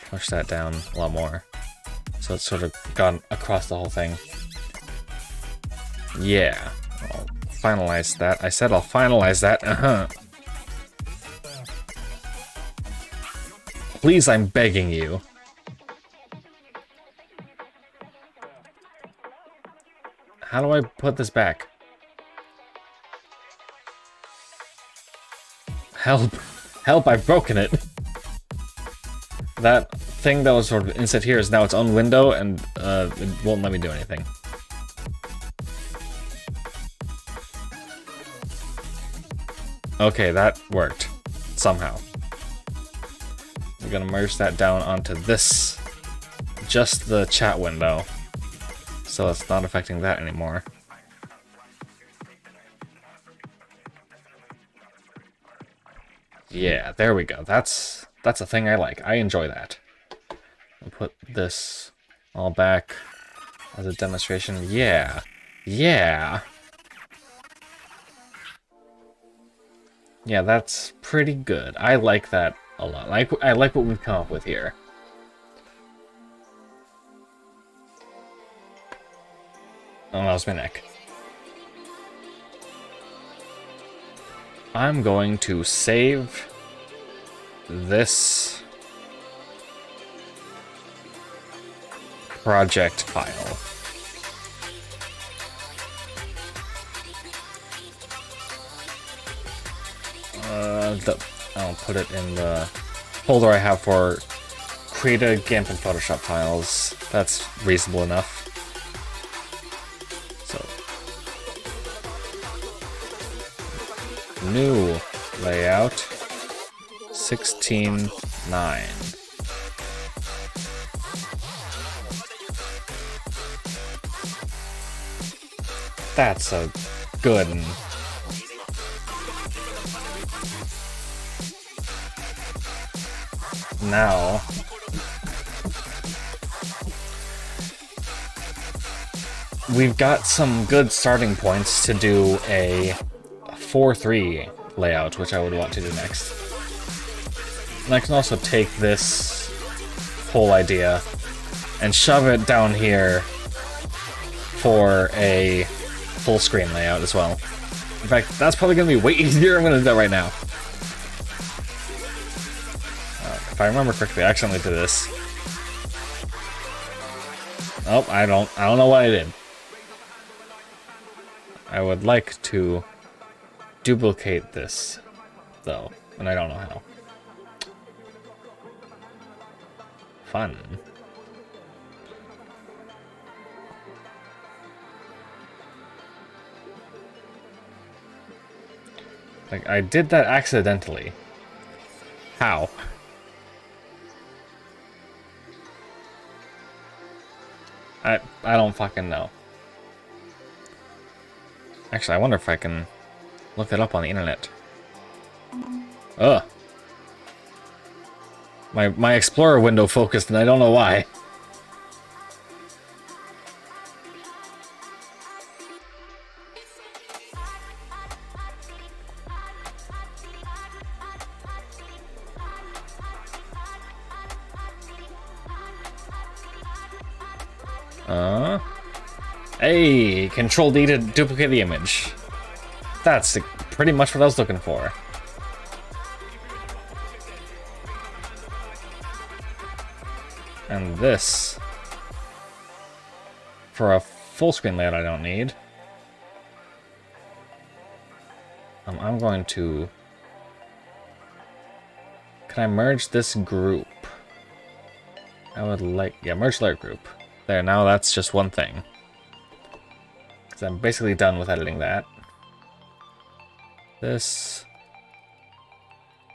Push that down a lot more. So it's sort of gone across the whole thing. Yeah. I'll finalize that. I said I'll finalize that. Please, I'm begging you. How do I put this back? Help. Help, I've broken it. That thing that was sort of inset here is now its own window, and it won't let me do anything. Okay, that worked. Somehow. We're gonna merge that down onto this. Just the chat window. So it's not affecting that anymore. Yeah, there we go. That's a thing I like. I enjoy that. I'll put this all back as a demonstration. Yeah. Yeah. Yeah, that's pretty good. I like that a lot. I like what we've come up with here. Oh, that was my neck. I'm going to save this project file. I'll put it in the folder I have for Create GIMP and Photoshop files. That's reasonable enough. So, new layout 16:9. That's a good one. Now, we've got some good starting points to do a 4:3 layout, which I would want to do next. And I can also take this whole idea and shove it down here for a full screen layout as well. In fact, that's probably going to be way easier. I'm going to do that right now. If I remember correctly, I accidentally did this. Oh, I don't know what I did. I would like to duplicate this, though, and I don't know how. Fun. Like, I did that accidentally. How? I don't fucking know. Actually, I wonder if I can look it up on the internet. Ugh. My Explorer window focused and I don't know why. Hey, Control D to duplicate the image. That's pretty much what I was looking for. And this, for a full screen layout I don't need. I'm going to... Can I merge this group? I would like... Yeah, merge layer group. There, now that's just one thing. Because I'm basically done with editing that. This...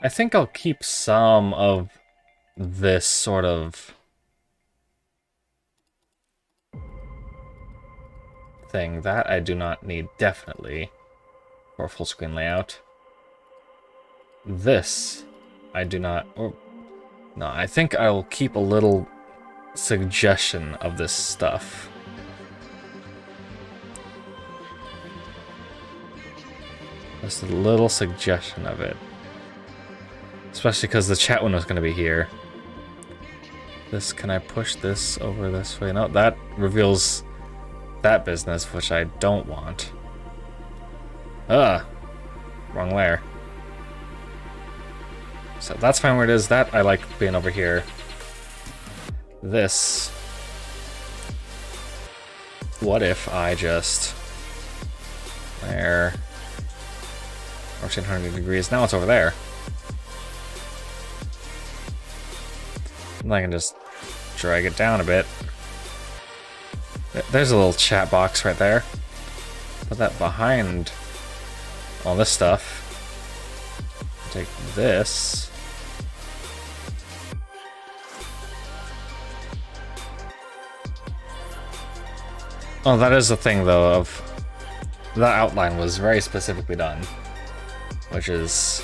I think I'll keep some of this sort of thing. That I do not need, definitely, for a full screen layout. This I do not... Or, no, I think I'll keep a little suggestion of this stuff. Just a little suggestion of it. Especially because the chat window is going to be here. This, can I push this over this way? No, that reveals that business, which I don't want. Wrong layer. So that's fine where it is. That I like being over here. This. What if I just... There. Rotate 180 degrees. Now it's over there. And I can just drag it down a bit. There's a little chat box right there. Put that behind all this stuff. Take this. Oh, that is the thing, though, of... That outline was very specifically done. Which is...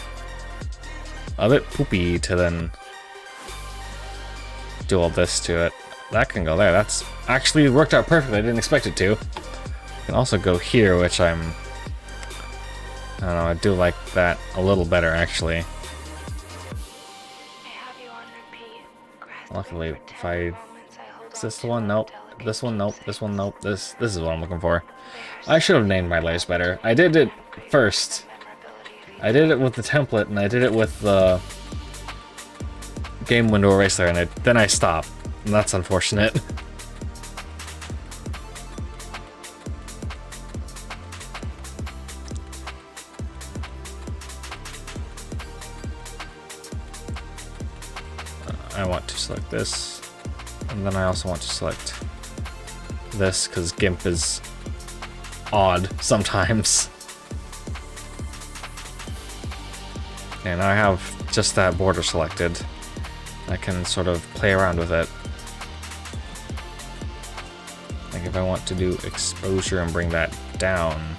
a bit poopy to then... do all this to it. That can go there. That's actually worked out perfectly. I didn't expect it to. Can also go here, which I don't know, I do like that a little better, actually. Luckily, if I... Is this the one? Nope. This one? Nope. This one? Nope. This is what I'm looking for. I should have named my layers better. I did it first. I did it with the template, and I did it with the game window eraser, and then I stopped. And that's unfortunate. I want to select this, and then I also want to select this, because GIMP is odd sometimes. And I have just that border selected. I can sort of play around with it. Like if I want to do exposure and bring that down.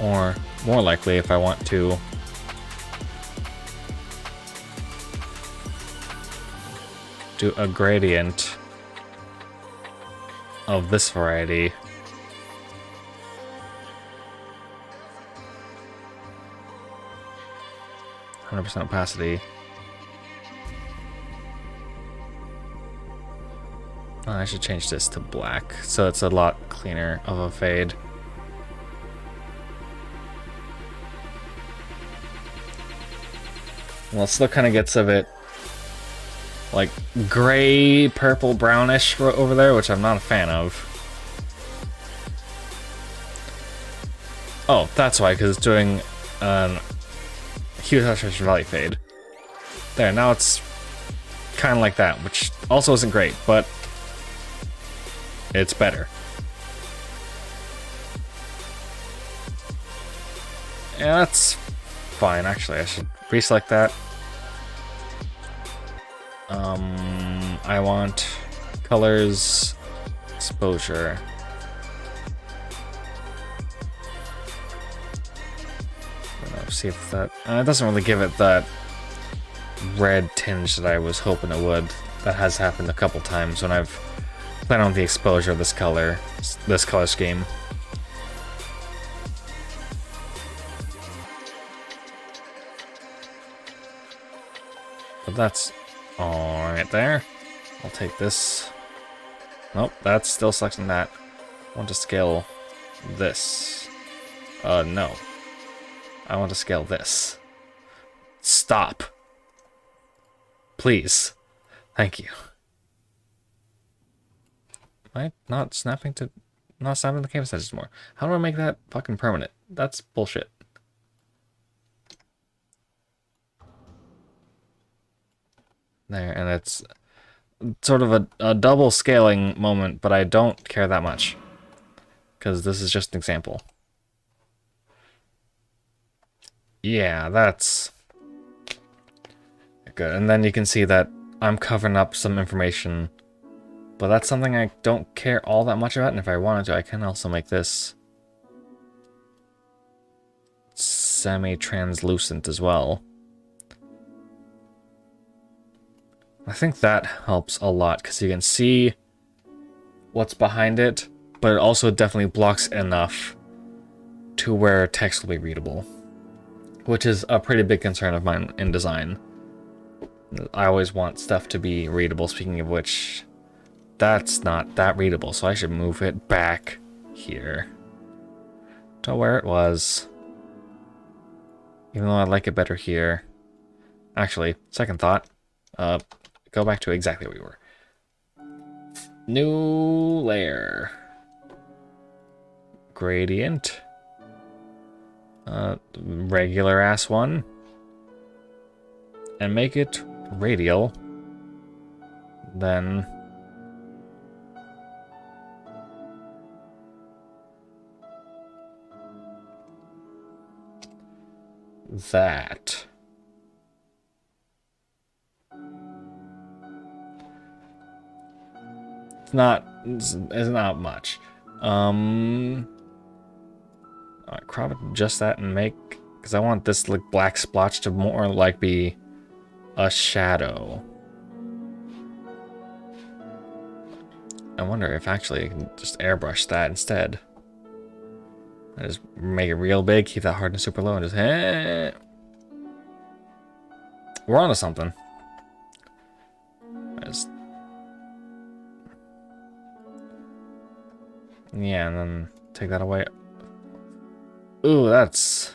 Or more likely if I want to do a gradient of this variety. 100% opacity. Oh, I should change this to black, so it's a lot cleaner of a fade. Well, it still kind of gets a bit like gray, purple, brownish over there, which I'm not a fan of. Oh, that's why, because it's doing hue saturation value fade. There, now it's kind of like that, which also isn't great, but it's better. Yeah, that's fine, actually. I should reselect that. I want colors, exposure. See if that... it doesn't really give it that red tinge that I was hoping it would. That has happened a couple times when I've played on the exposure of this color scheme. But that's all right there. I'll take this. Nope, that's still selecting that. I want to scale this. No. I want to scale this. Stop. Please. Thank you. Am I not snapping to the canvas edges more? How do I make that fucking permanent? That's bullshit. There, and it's sort of a double scaling moment, but I don't care that much. Because this is just an example. Yeah, that's good. And then you can see that I'm covering up some information, but that's something I don't care all that much about, and if I wanted to, I can also make this semi-translucent as well. I think that helps a lot, because you can see what's behind it, but it also definitely blocks enough to where text will be readable, which is a pretty big concern of mine in design. I always want stuff to be readable, speaking of which, that's not that readable, so I should move it back here to where it was. Even though I like it better here. Actually, second thought, go back to exactly where we were. New layer. Gradient. Regular ass one. And make it radial. Then that. It's not much. Alright, crop it just that and make, because I want this like black splotch to more like be a shadow. I wonder if actually I can just airbrush that instead. I just make it real big, keep that hardness super low, and just we're onto something. Yeah, and then take that away. Ooh, that's...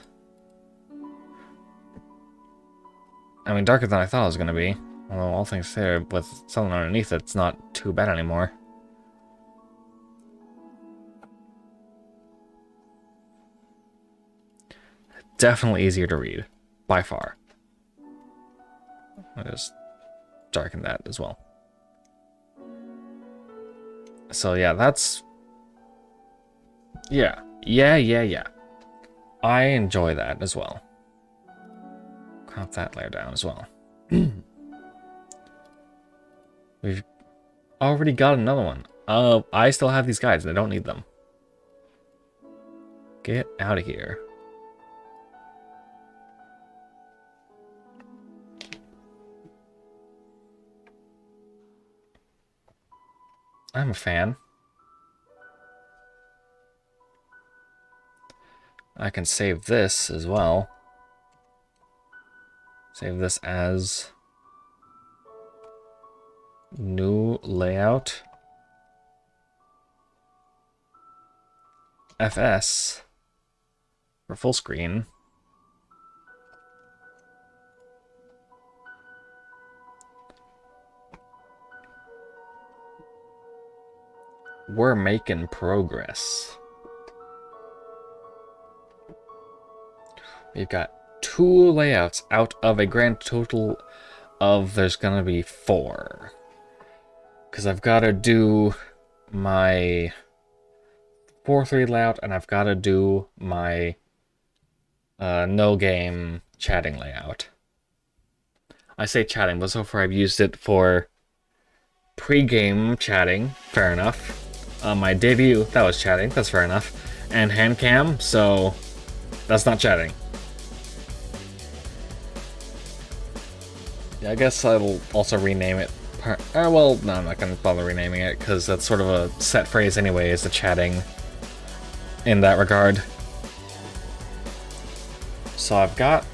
I mean, darker than I thought it was gonna be. Although all things there, with something underneath it, it's not too bad anymore. Definitely easier to read, by far. I'll just darken that as well. So yeah, that's... Yeah. I enjoy that as well. Crop that layer down as well. We've already got another one. I still have these guides and I don't need them. Get out of here. I'm a fan. I can save this as well. Save this as new layout. FS for full screen. We're making progress. We've got 2 layouts out of a grand total of there's gonna be 4. Because I've got to do my 4-3 layout and I've got to do my no game chatting layout. I say chatting, but so far I've used it for pre-game chatting, fair enough. My debut, that was chatting, that's fair enough. And hand cam, so that's not chatting. Yeah, I guess I'll also rename it. Well, no, I'm not going to bother renaming it, because that's sort of a set phrase anyway, is the chatting in that regard. So I've got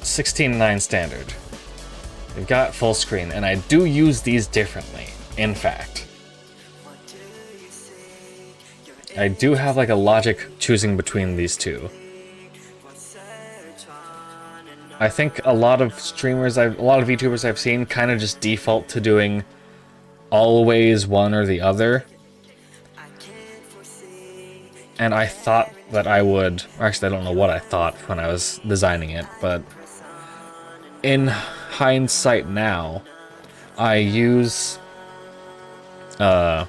16:9 standard. We've got full screen, and I do use these differently, in fact. I do have like a logic choosing between these two. I think a lot of VTubers I've seen kind of just default to doing always one or the other. And I thought that I would, or actually I don't know what I thought when I was designing it, but in hindsight now, I use the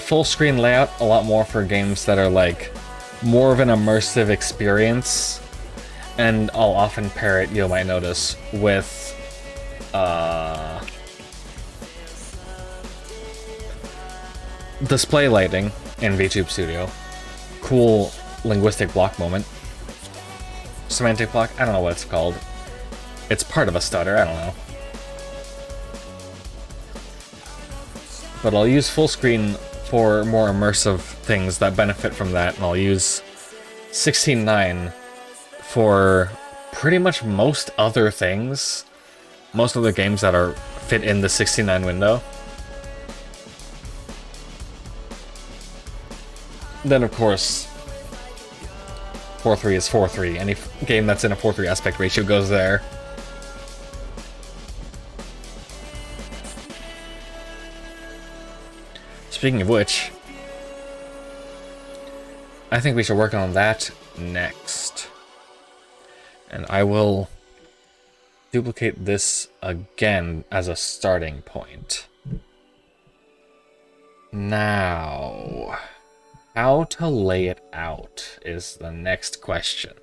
full screen layout a lot more for games that are like more of an immersive experience, and I'll often pair it, you might notice, with display lighting in VTube Studio. Cool linguistic block moment. Semantic block? I don't know what it's called. It's part of a stutter, I don't know. But I'll use full screen for more immersive things that benefit from that, and I'll use 16:9 for pretty much most other things. Most other games that are fit in the 16:9 window. Then, of course, 4:3 is 4:3. Any game that's in a 4:3 aspect ratio goes there. Speaking of which, I think we should work on that next. And I will duplicate this again as a starting point. Now, how to lay it out is the next question.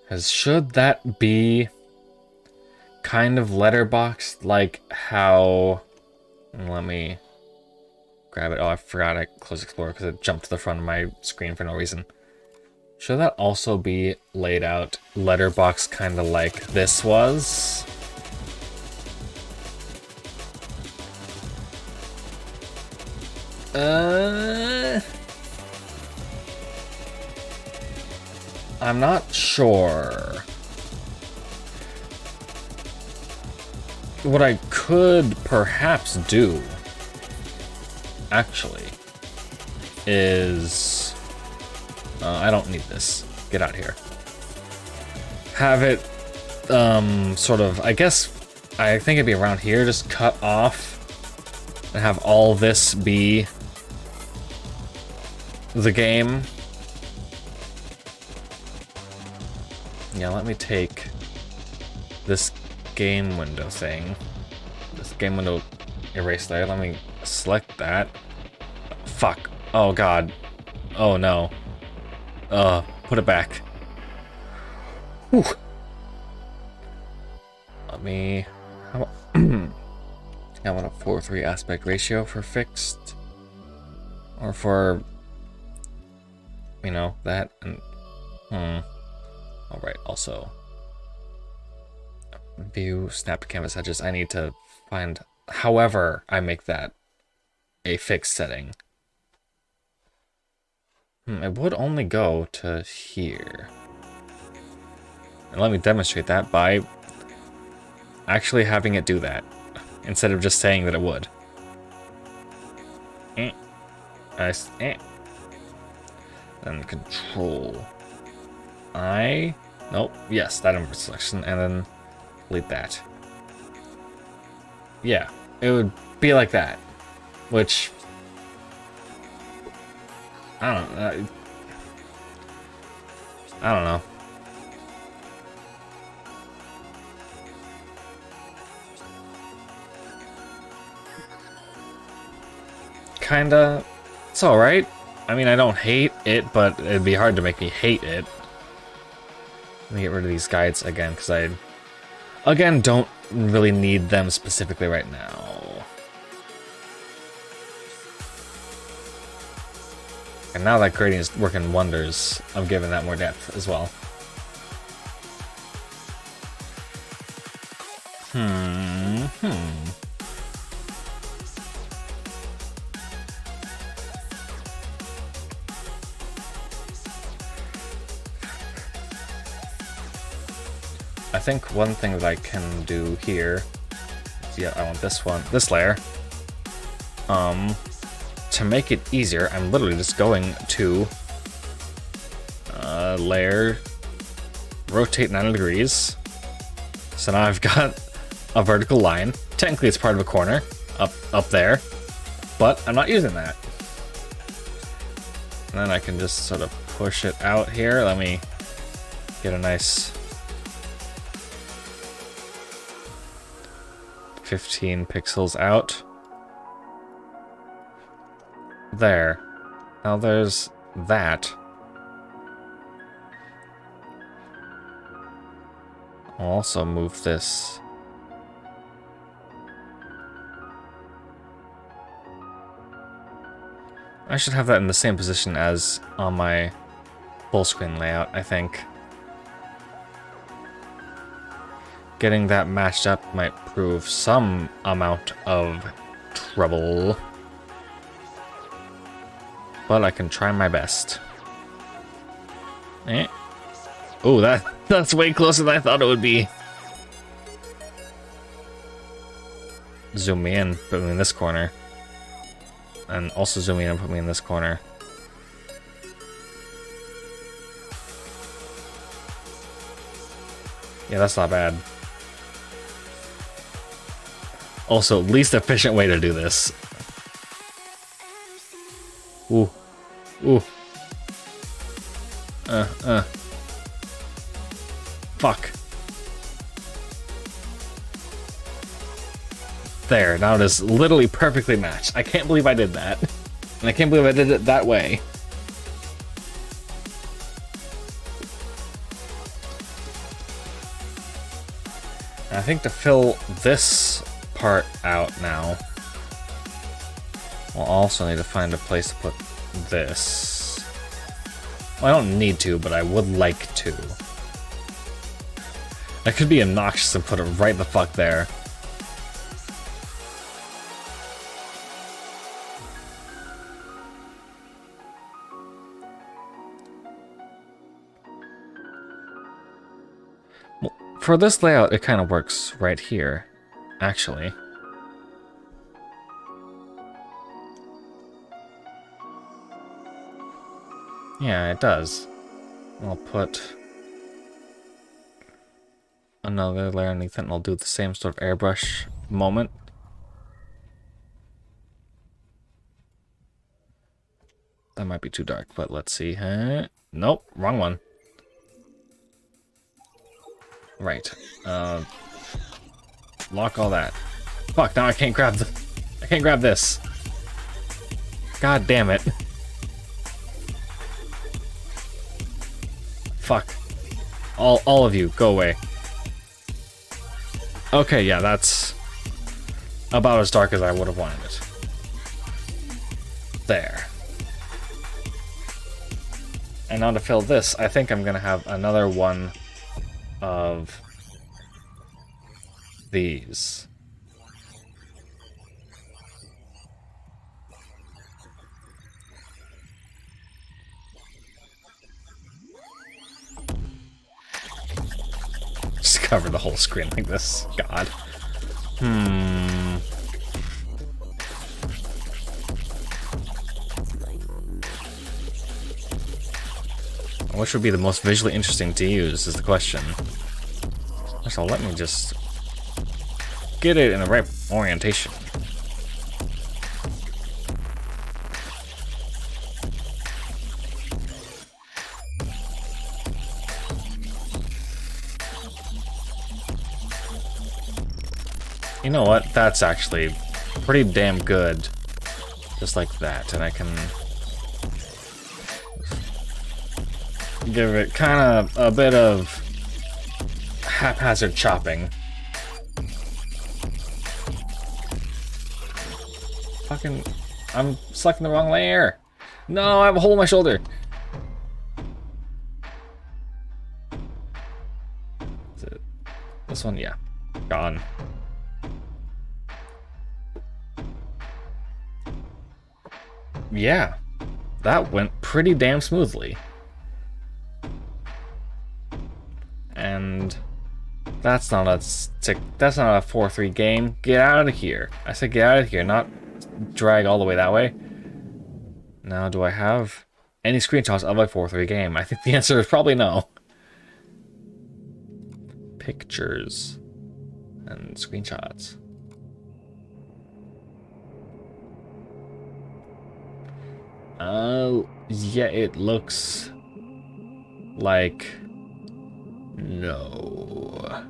Because should that be kind of letterboxed, like how... Let me grab it. Oh, I forgot I closed Explorer because it jumped to the front of my screen for no reason. Should that also be laid out letterbox kind of like this was? I'm not sure. What I could perhaps do, actually, is... I don't need this. Get out of here. Have it, sort of, I guess, I think it'd be around here, just cut off and have all this be the game. Yeah, let me take this game window thing, this game window erase layer. Let me select that. Fuck. Oh god. Oh no. Put it back. Whew. Let me... How about... I want a 4:3 aspect ratio for fixed. Or for... You know, that and... Alright, also... View, snap to canvas edges. I need to find... However I make that a fixed setting. It would only go to here. And let me demonstrate that by actually having it do that, instead of just saying that it would. Then Control I. Nope. Yes, that inverse selection, and then delete that. Yeah, it would be like that, which I don't know. Kinda. It's alright. I mean, I don't hate it, but it'd be hard to make me hate it. Let me get rid of these guides again, because I, again, don't really need them specifically right now. And now that gradient is working wonders, I'm giving that more depth as well. I think one thing that I can do here, yeah, I want this layer. To make it easier, I'm literally just going to layer, rotate 90 degrees. So now I've got a vertical line. Technically it's part of a corner up there, but I'm not using that. And then I can just sort of push it out here. Let me get a nice 15 pixels out. There. Now there's that. I'll also move this. I should have that in the same position as on my full screen layout, I think. Getting that matched up might prove some amount of trouble. But I can try my best. Eh? Oh, that's way closer than I thought it would be. Zoom me in, put me in this corner. And also zoom in and put me in this corner. Yeah, that's not bad. Also, least efficient way to do this. Ooh. Ooh. Fuck. There, now it is literally perfectly matched. I can't believe I did that. And I can't believe I did it that way. And I think to fill this part out now, we'll also need to find a place to put this. Well, I don't need to, but I would like to. I could be obnoxious and put it right the fuck there. Well, for this layout, it kind of works right here, actually. Yeah, it does. I'll put another layer underneath it, and I'll do the same sort of airbrush moment. That might be too dark, but let's see. Huh? Nope, wrong one. Right. Lock all that. Fuck, now I can't grab this. God damn it. Fuck. All of you, go away. Okay, yeah, that's about as dark as I would have wanted it. There. And now to fill this, I think I'm gonna have another one of these. Just cover the whole screen like this. God. Which would be the most visually interesting to use is the question. So let me just get it in the right orientation. You know what? That's actually pretty damn good. Just like that. And I can give it kind of a bit of haphazard chopping. Fucking, I'm selecting the wrong layer. No, I have a hole in my shoulder. Is it this one? Yeah, gone. Yeah, that went pretty damn smoothly. And that's not a 4-3 game. Get out of here. I said get out of here, not drag all the way that way. Now, do I have any screenshots of a 4-3 game? I think the answer is probably no. Pictures and screenshots. Yeah, it looks like no.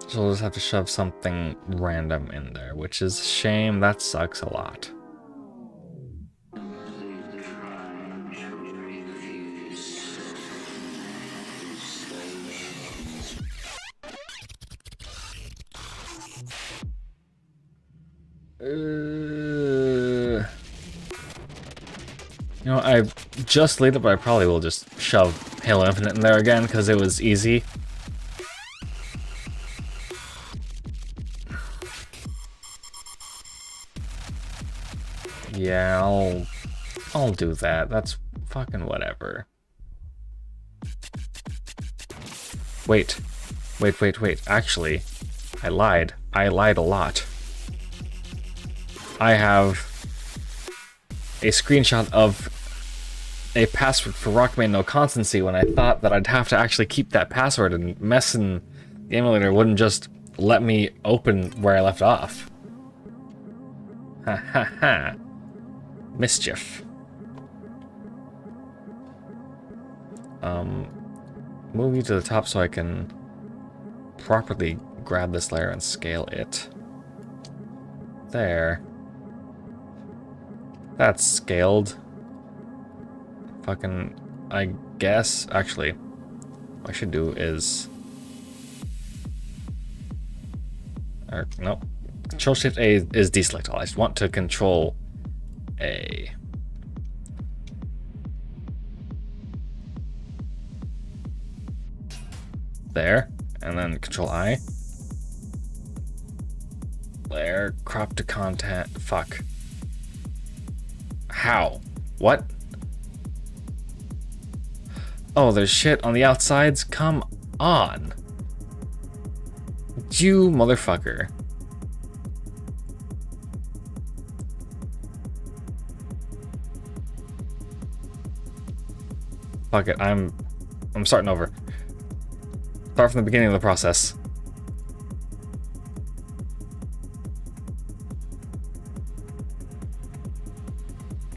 So we'll just have to shove something random in there, which is a shame. That sucks a lot. You know, I just deleted it, but I probably will just shove Halo Infinite in there again because it was easy. Yeah, I'll do that. That's fucking whatever. Wait. Actually, I lied. I lied a lot. I have a screenshot of a password for Rockman No Constancy when I thought that I'd have to actually keep that password, and Messin the emulator wouldn't just let me open where I left off. Ha ha ha. Mischief. Move you to the top so I can properly grab this layer and scale it. There. That's scaled. Fucking, I guess, actually, what I should do is, or no, Control Shift A is deselect all. I just want to Control A. There, and then Control I. Layer, crop to content, fuck. How? What? Oh, there's shit on the outsides? Come on. You motherfucker. Fuck it, I'm starting over. Start from the beginning of the process.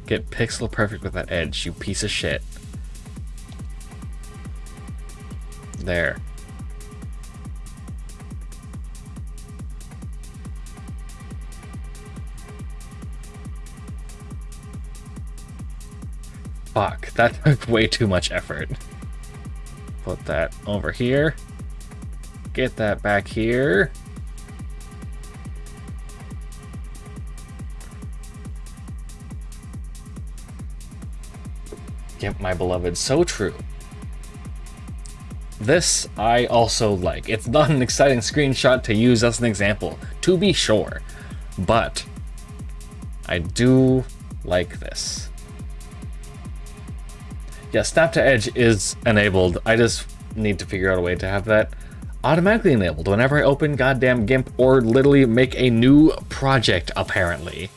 Get pixel perfect with that edge, you piece of shit. There. Fuck, that took way too much effort. Put that over here. Get that back here. Yep, my beloved, so true. This I also like. It's not an exciting screenshot to use as an example, to be sure, but I do like this. Yeah, Snap to Edge is enabled. I just need to figure out a way to have that automatically enabled whenever I open goddamn GIMP or literally make a new project, apparently.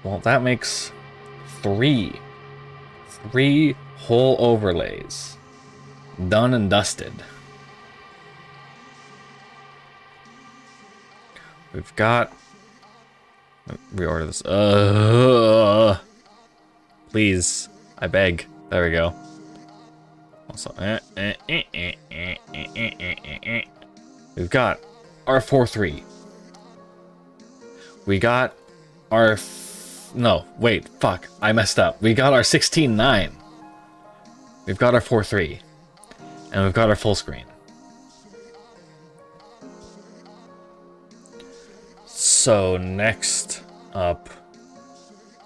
Well, that makes three whole overlays done and dusted. We've got, reorder this. Please, I beg. There we go. Also, we've got our 4-3. We got our no, wait, fuck, I messed up. We got our 16:9. We've got our 4-3. And we've got our full screen. So next up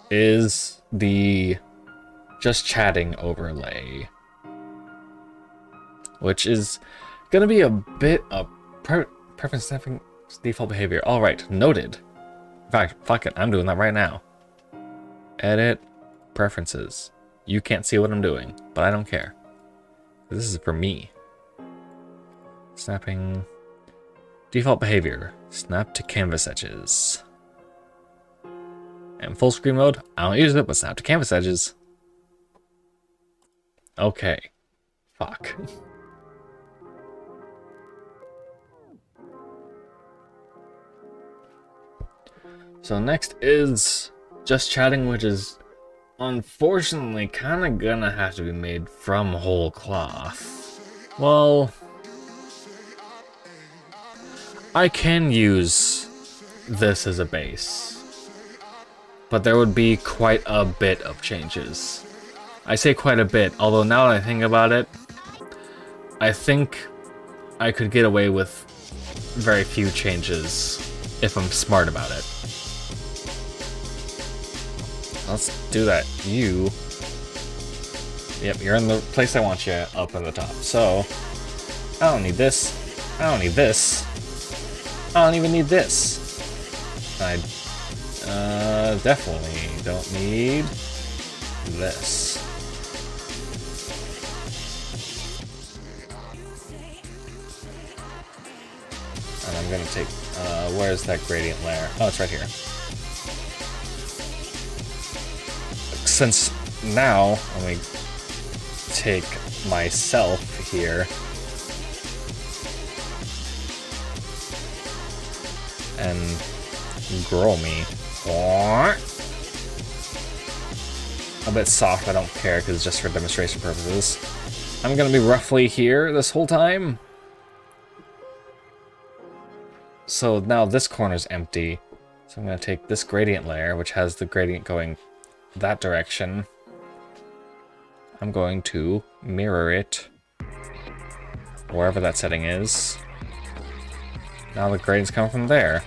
is the just chatting overlay, which is gonna be a bit of preference Default behavior. All right, noted. In fact, fuck it, I'm doing that right now. Edit preferences. You can't see what I'm doing, but I don't care. This is for me. Snapping. Default behavior. Snap to canvas edges. And full screen mode. I don't use it, but snap to canvas edges. Okay. Fuck. So next is just chatting, which is unfortunately kind of gonna have to be made from whole cloth. Well, I can use this as a base, but there would be quite a bit of changes. I say quite a bit, although now that I think about it, I think I could get away with very few changes if I'm smart about it. Let's do that. You. Yep, you're in the place I want you, up at the top. So, I don't need this. I don't need this. I don't even need this. I definitely don't need this. And I'm gonna take, where's that gradient layer? Oh, it's right here. Since now, let me take myself here and grow me. A bit soft, I don't care because it's just for demonstration purposes. I'm gonna be roughly here this whole time. So now this corner's empty. So I'm gonna take this gradient layer, which has the gradient going that direction. I'm going to mirror it wherever that setting is. Now the gradients come from there.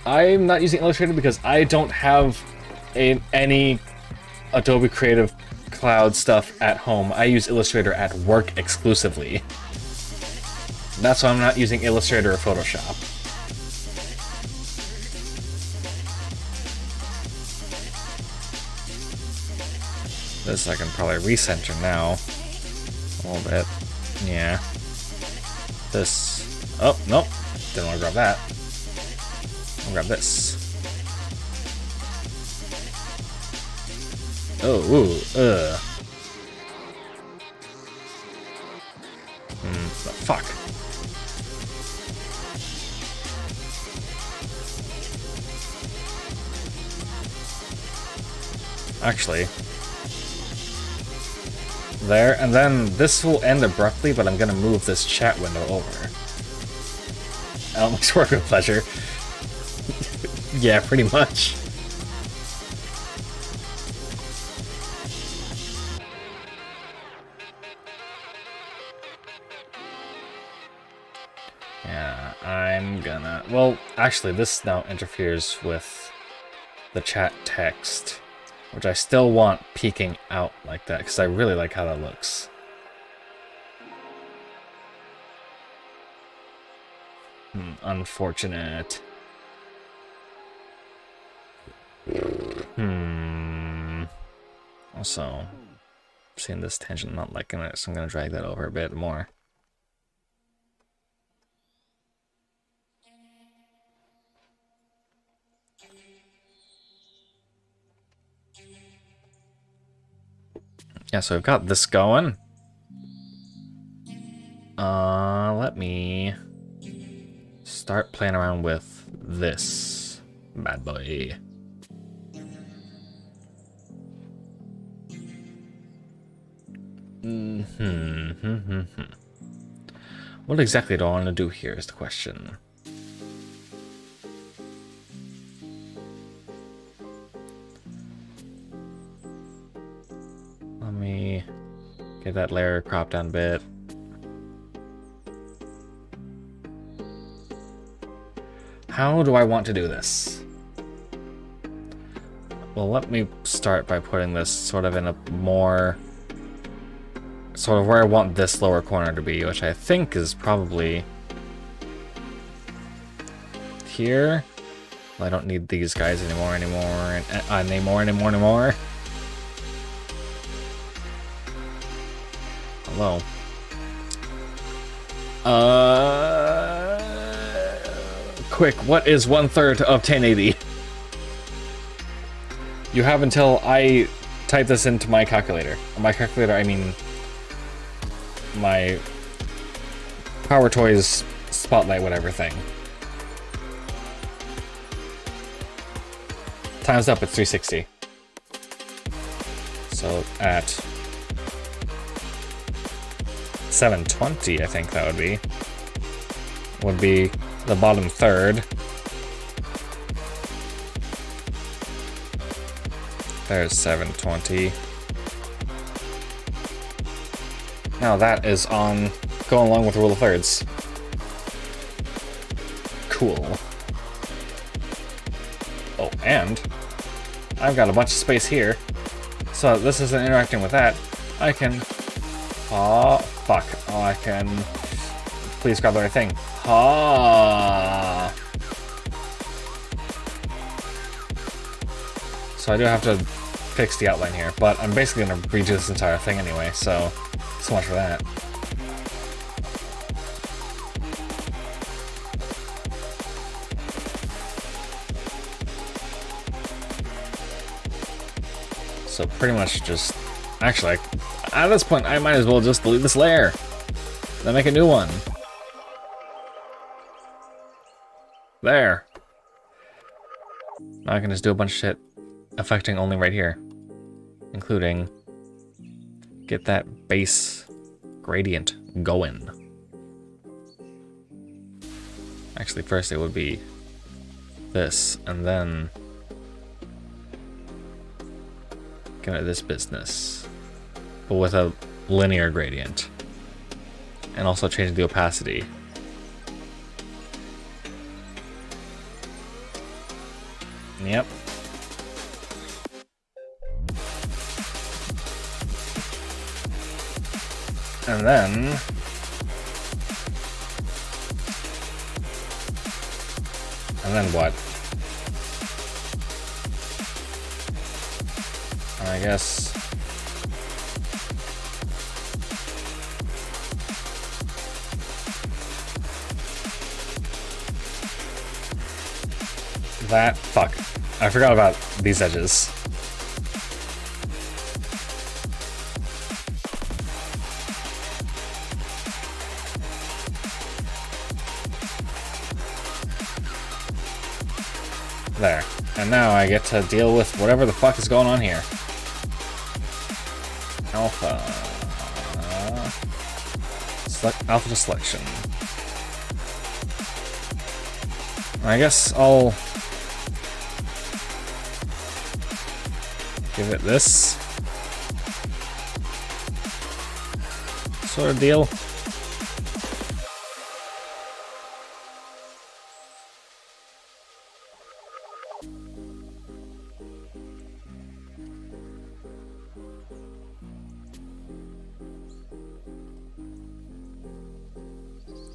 I'm not using Illustrator because I don't have any Adobe Creative Cloud stuff at home. I use Illustrator at work exclusively. That's why I'm not using Illustrator or Photoshop. This I can probably recenter now. A little bit. Yeah. This. Oh, nope. Didn't want to grab that. I'll grab this. Oh, ooh, fuck. Actually. There, and then this will end abruptly, but I'm gonna move this chat window over. That makes work with pleasure. Yeah, pretty much. Yeah, I'm gonna... Well, actually, this now interferes with the chat text, which I still want peeking out like that, because I really like how that looks. Unfortunate. Also, seeing this tangent, not liking it, so I'm going to drag that over a bit more. Yeah, so I've got this going. Let me start playing around with this bad boy. What exactly do I want to do here is the question. Let me get that layer cropped down a bit. How do I want to do this? Well, let me start by putting this sort of in a more sort of where I want this lower corner to be, which I think is probably here. Well, I don't need these guys anymore. Hello. Quick, what is 1/3 of 1080? You have until I type this into my calculator. My calculator, I mean my Power Toys Spotlight whatever thing. Time's up, it's 360. So at 720, I think that would be the bottom third. There's 720. Now that is on going along with the rule of thirds. Cool. Oh, and I've got a bunch of space here, so this isn't interacting with that. I can... Oh, fuck. Oh, I can... Please grab the right thing. Ah. So I do have to fix the outline here, but I'm basically going to redo this entire thing anyway, so much for that. So pretty much just... Actually, at this point, I might as well just delete this layer. Then make a new one. There. Now I can just do a bunch of shit affecting only right here. Including... get that base gradient going. Actually, first it would be this, and then... get into this business. But with a linear gradient. And also change the opacity. Yep. And then... what? I guess... that... Fuck. I forgot about these edges. There. And now I get to deal with whatever the fuck is going on here. Alpha. Alpha to selection. I guess I'll give it this sort of deal.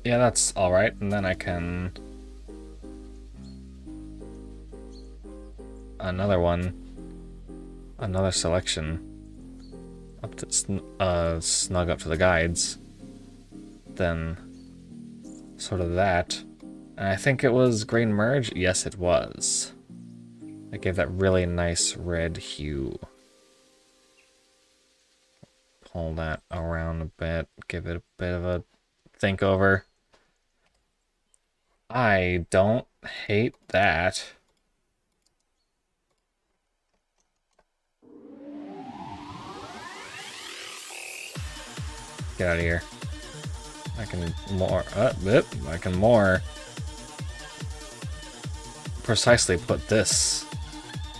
Yeah, that's alright, and then I can... another selection up to snug up to the guides, then sort of that, and I think it was grain merge. Yes, it was. I gave that really nice red hue. Pull that around a bit, give it a bit of a think over. I don't hate that. Get out of here. I can more precisely put this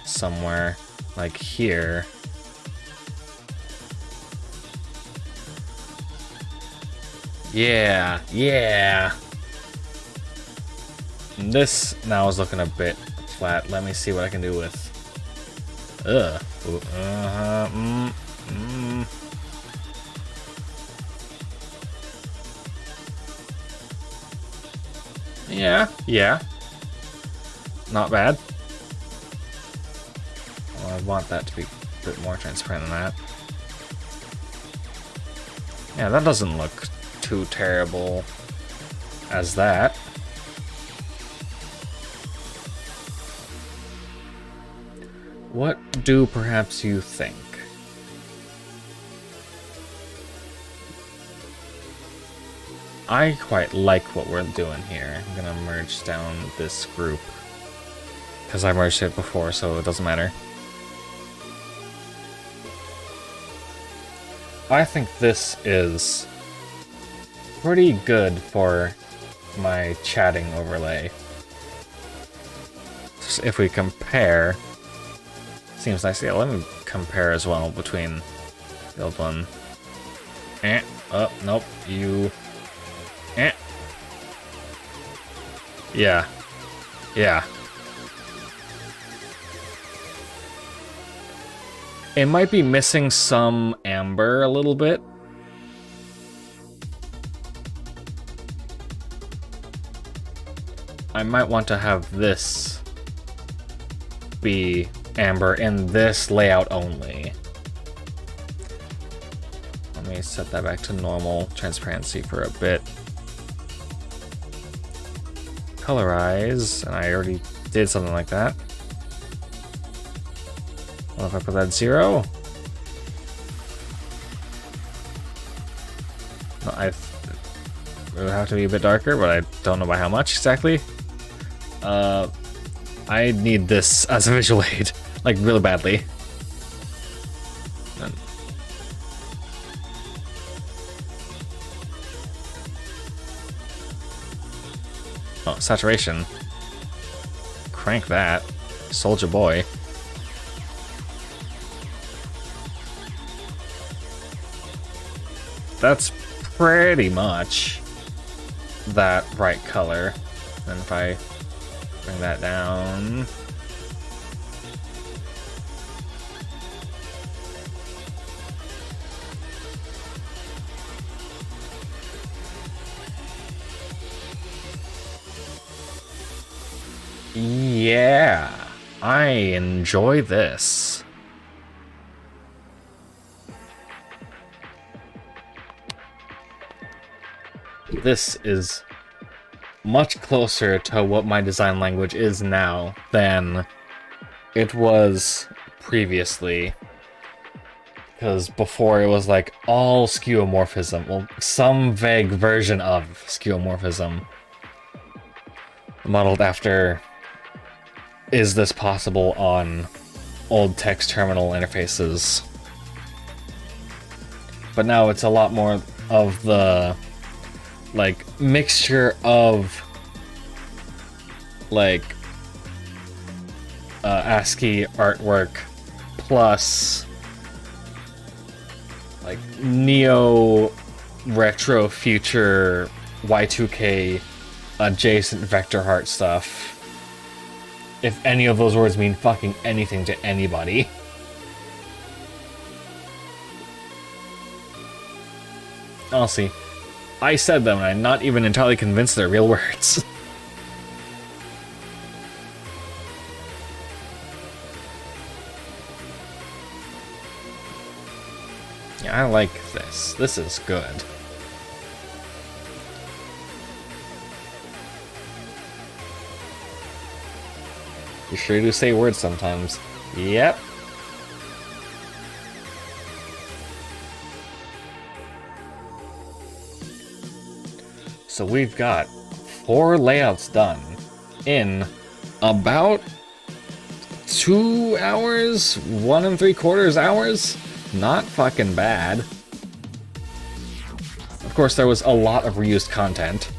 somewhere like here. Yeah, yeah. This now is looking a bit flat. Let me see what I can do with. Yeah. Not bad. Well, I want that to be a bit more transparent than that. Yeah, that doesn't look too terrible as that. What do perhaps you think? I quite like what we're doing here. I'm gonna merge down this group, because I merged it before, so it doesn't matter. I think this is pretty good for my chatting overlay. So if we compare, seems nice. Yeah, let me compare as well between the old one. Oh, nope, you. Yeah. It might be missing some amber a little bit. I might want to have this be amber in this layout only. Let me set that back to normal transparency for a bit. Colorize, and I already did something like that. What if I put that 0? No, it would have to be a bit darker, but I don't know by how much exactly. I need this as a visual aid, like really badly. Oh, saturation. Crank that. Soldier boy. That's pretty much that right color. And if I bring that down. Yeah, I enjoy this. This is much closer to what my design language is now than it was previously. Because before it was like all skeuomorphism, well, some vague version of skeuomorphism. Modeled after, is this possible on old text terminal interfaces? But now it's a lot more of the like mixture of like ASCII artwork plus like neo retro future Y2K adjacent vector heart stuff. If any of those words mean fucking anything to anybody. Honestly, I said them and I'm not even entirely convinced they're real words. Yeah, I like this. This is good. You sure do say words sometimes. Yep. So we've got 4 layouts done in about 2 hours, 1 3/4 hours. Not fucking bad. Of course, there was a lot of reused content.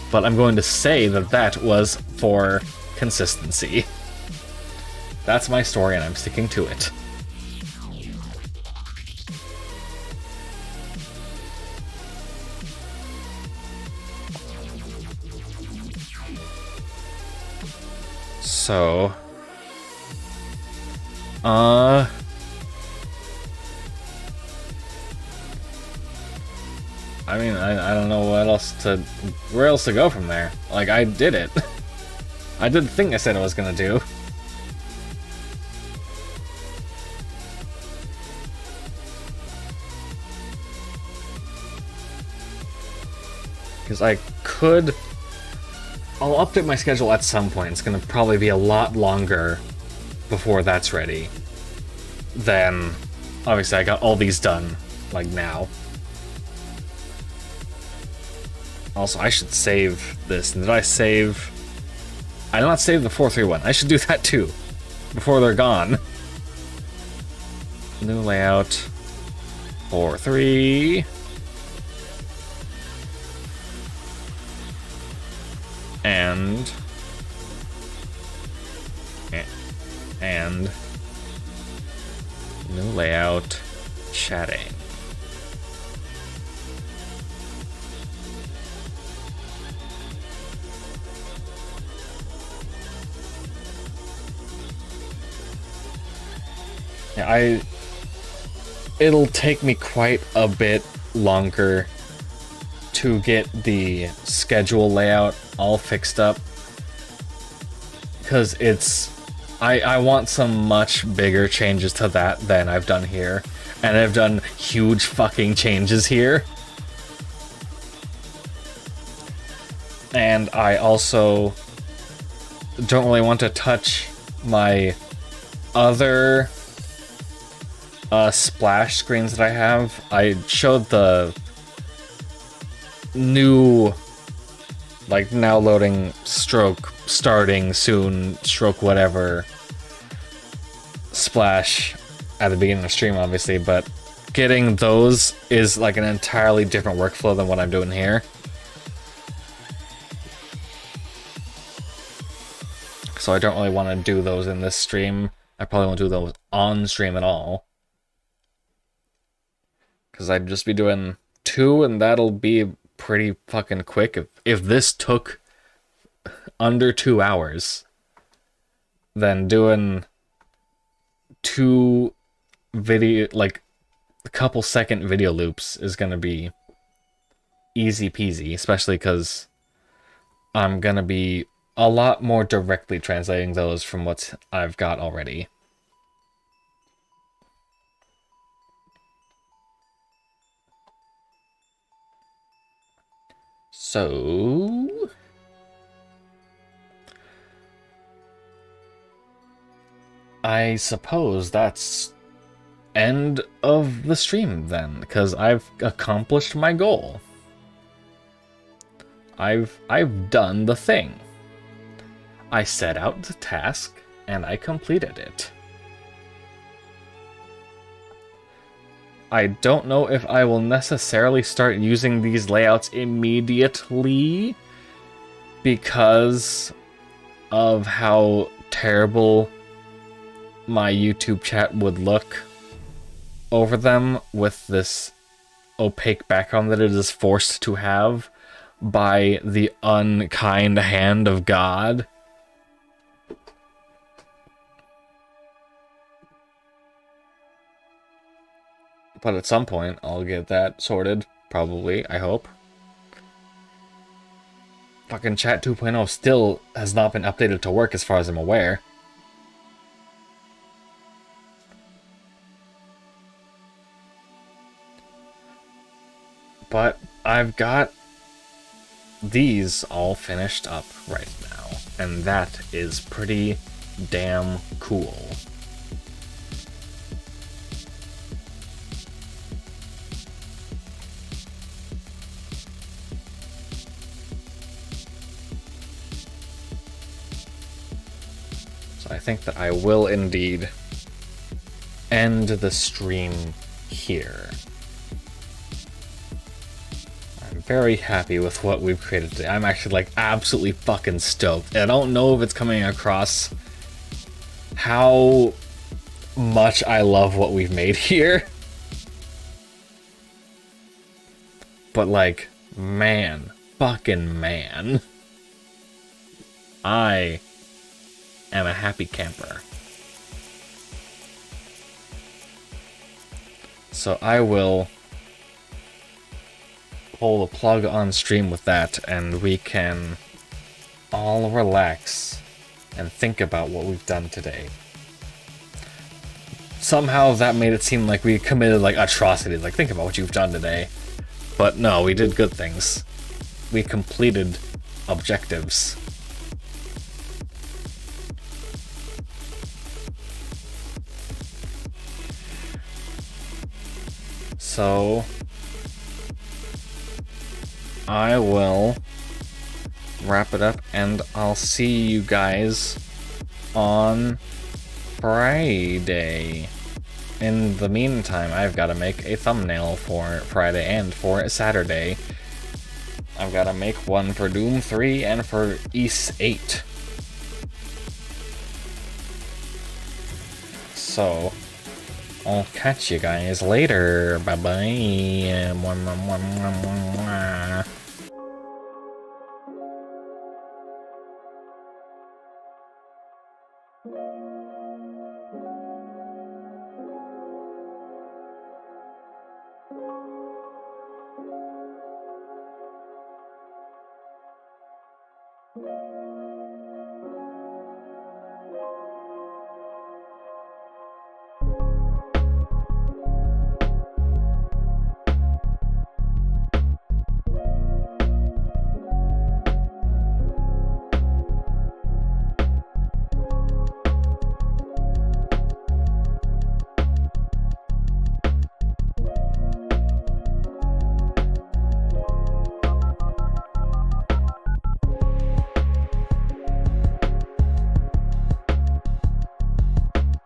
But I'm going to say that that was for consistency. That's my story and I'm sticking to it. So... I mean, I don't know where else to go from there. Like, I did it. I did the thing I said I was gonna do. Because I'll update my schedule at some point. It's gonna probably be a lot longer before that's ready. Then, obviously I got all these done, like, now. Also, I should save this. And did I save... I did not save the 431. I should do that too, before they're gone. New layout. 4.3. And new layout, chatting. Yeah, it'll take me quite a bit longer to get the schedule layout all fixed up, because I want some much bigger changes to that than I've done here, and I've done huge fucking changes here. And I also don't really want to touch my other splash screens that I have. I showed the new, like, now loading, stroke, starting soon, stroke whatever, splash at the beginning of the stream, obviously, but getting those is like an entirely different workflow than what I'm doing here. So I don't really want to do those in this stream. I probably won't do those on stream at all, because I'd just be doing 2, and that'll be pretty fucking quick. If this took under 2 hours, then doing 2 video, like, a couple second video loops is gonna be easy peasy, especially because I'm gonna be a lot more directly translating those from what I've got already. So I suppose that's end of the stream then, because I've accomplished my goal. I've done the thing. I set out the task and I completed it. I don't know if I will necessarily start using these layouts immediately, because of how terrible my YouTube chat would look over them with this opaque background that it is forced to have by the unkind hand of God. But at some point, I'll get that sorted, probably, I hope. Fucking Chat 2.0 still has not been updated to work as far as I'm aware. But I've got these all finished up right now, and that is pretty damn cool. I think that I will indeed end the stream here. I'm very happy with what we've created today. I'm actually, like, absolutely fucking stoked. I don't know if it's coming across how much I love what we've made here. But, like, man, fucking man, I am a happy camper. So I will pull the plug on stream with that, and we can all relax and think about what we've done today. Somehow that made it seem like we committed like atrocities, like think about what you've done today. But no, we did good things. We completed objectives. So I will wrap it up, and I'll see you guys on Friday. In the meantime, I've got to make a thumbnail for Friday and for Saturday. I've got to make one for Doom 3 and for Ys 8. So, I'll catch you guys later. Bye-bye. Mwah, mwah, mwah, mwah, mwah. Thank you.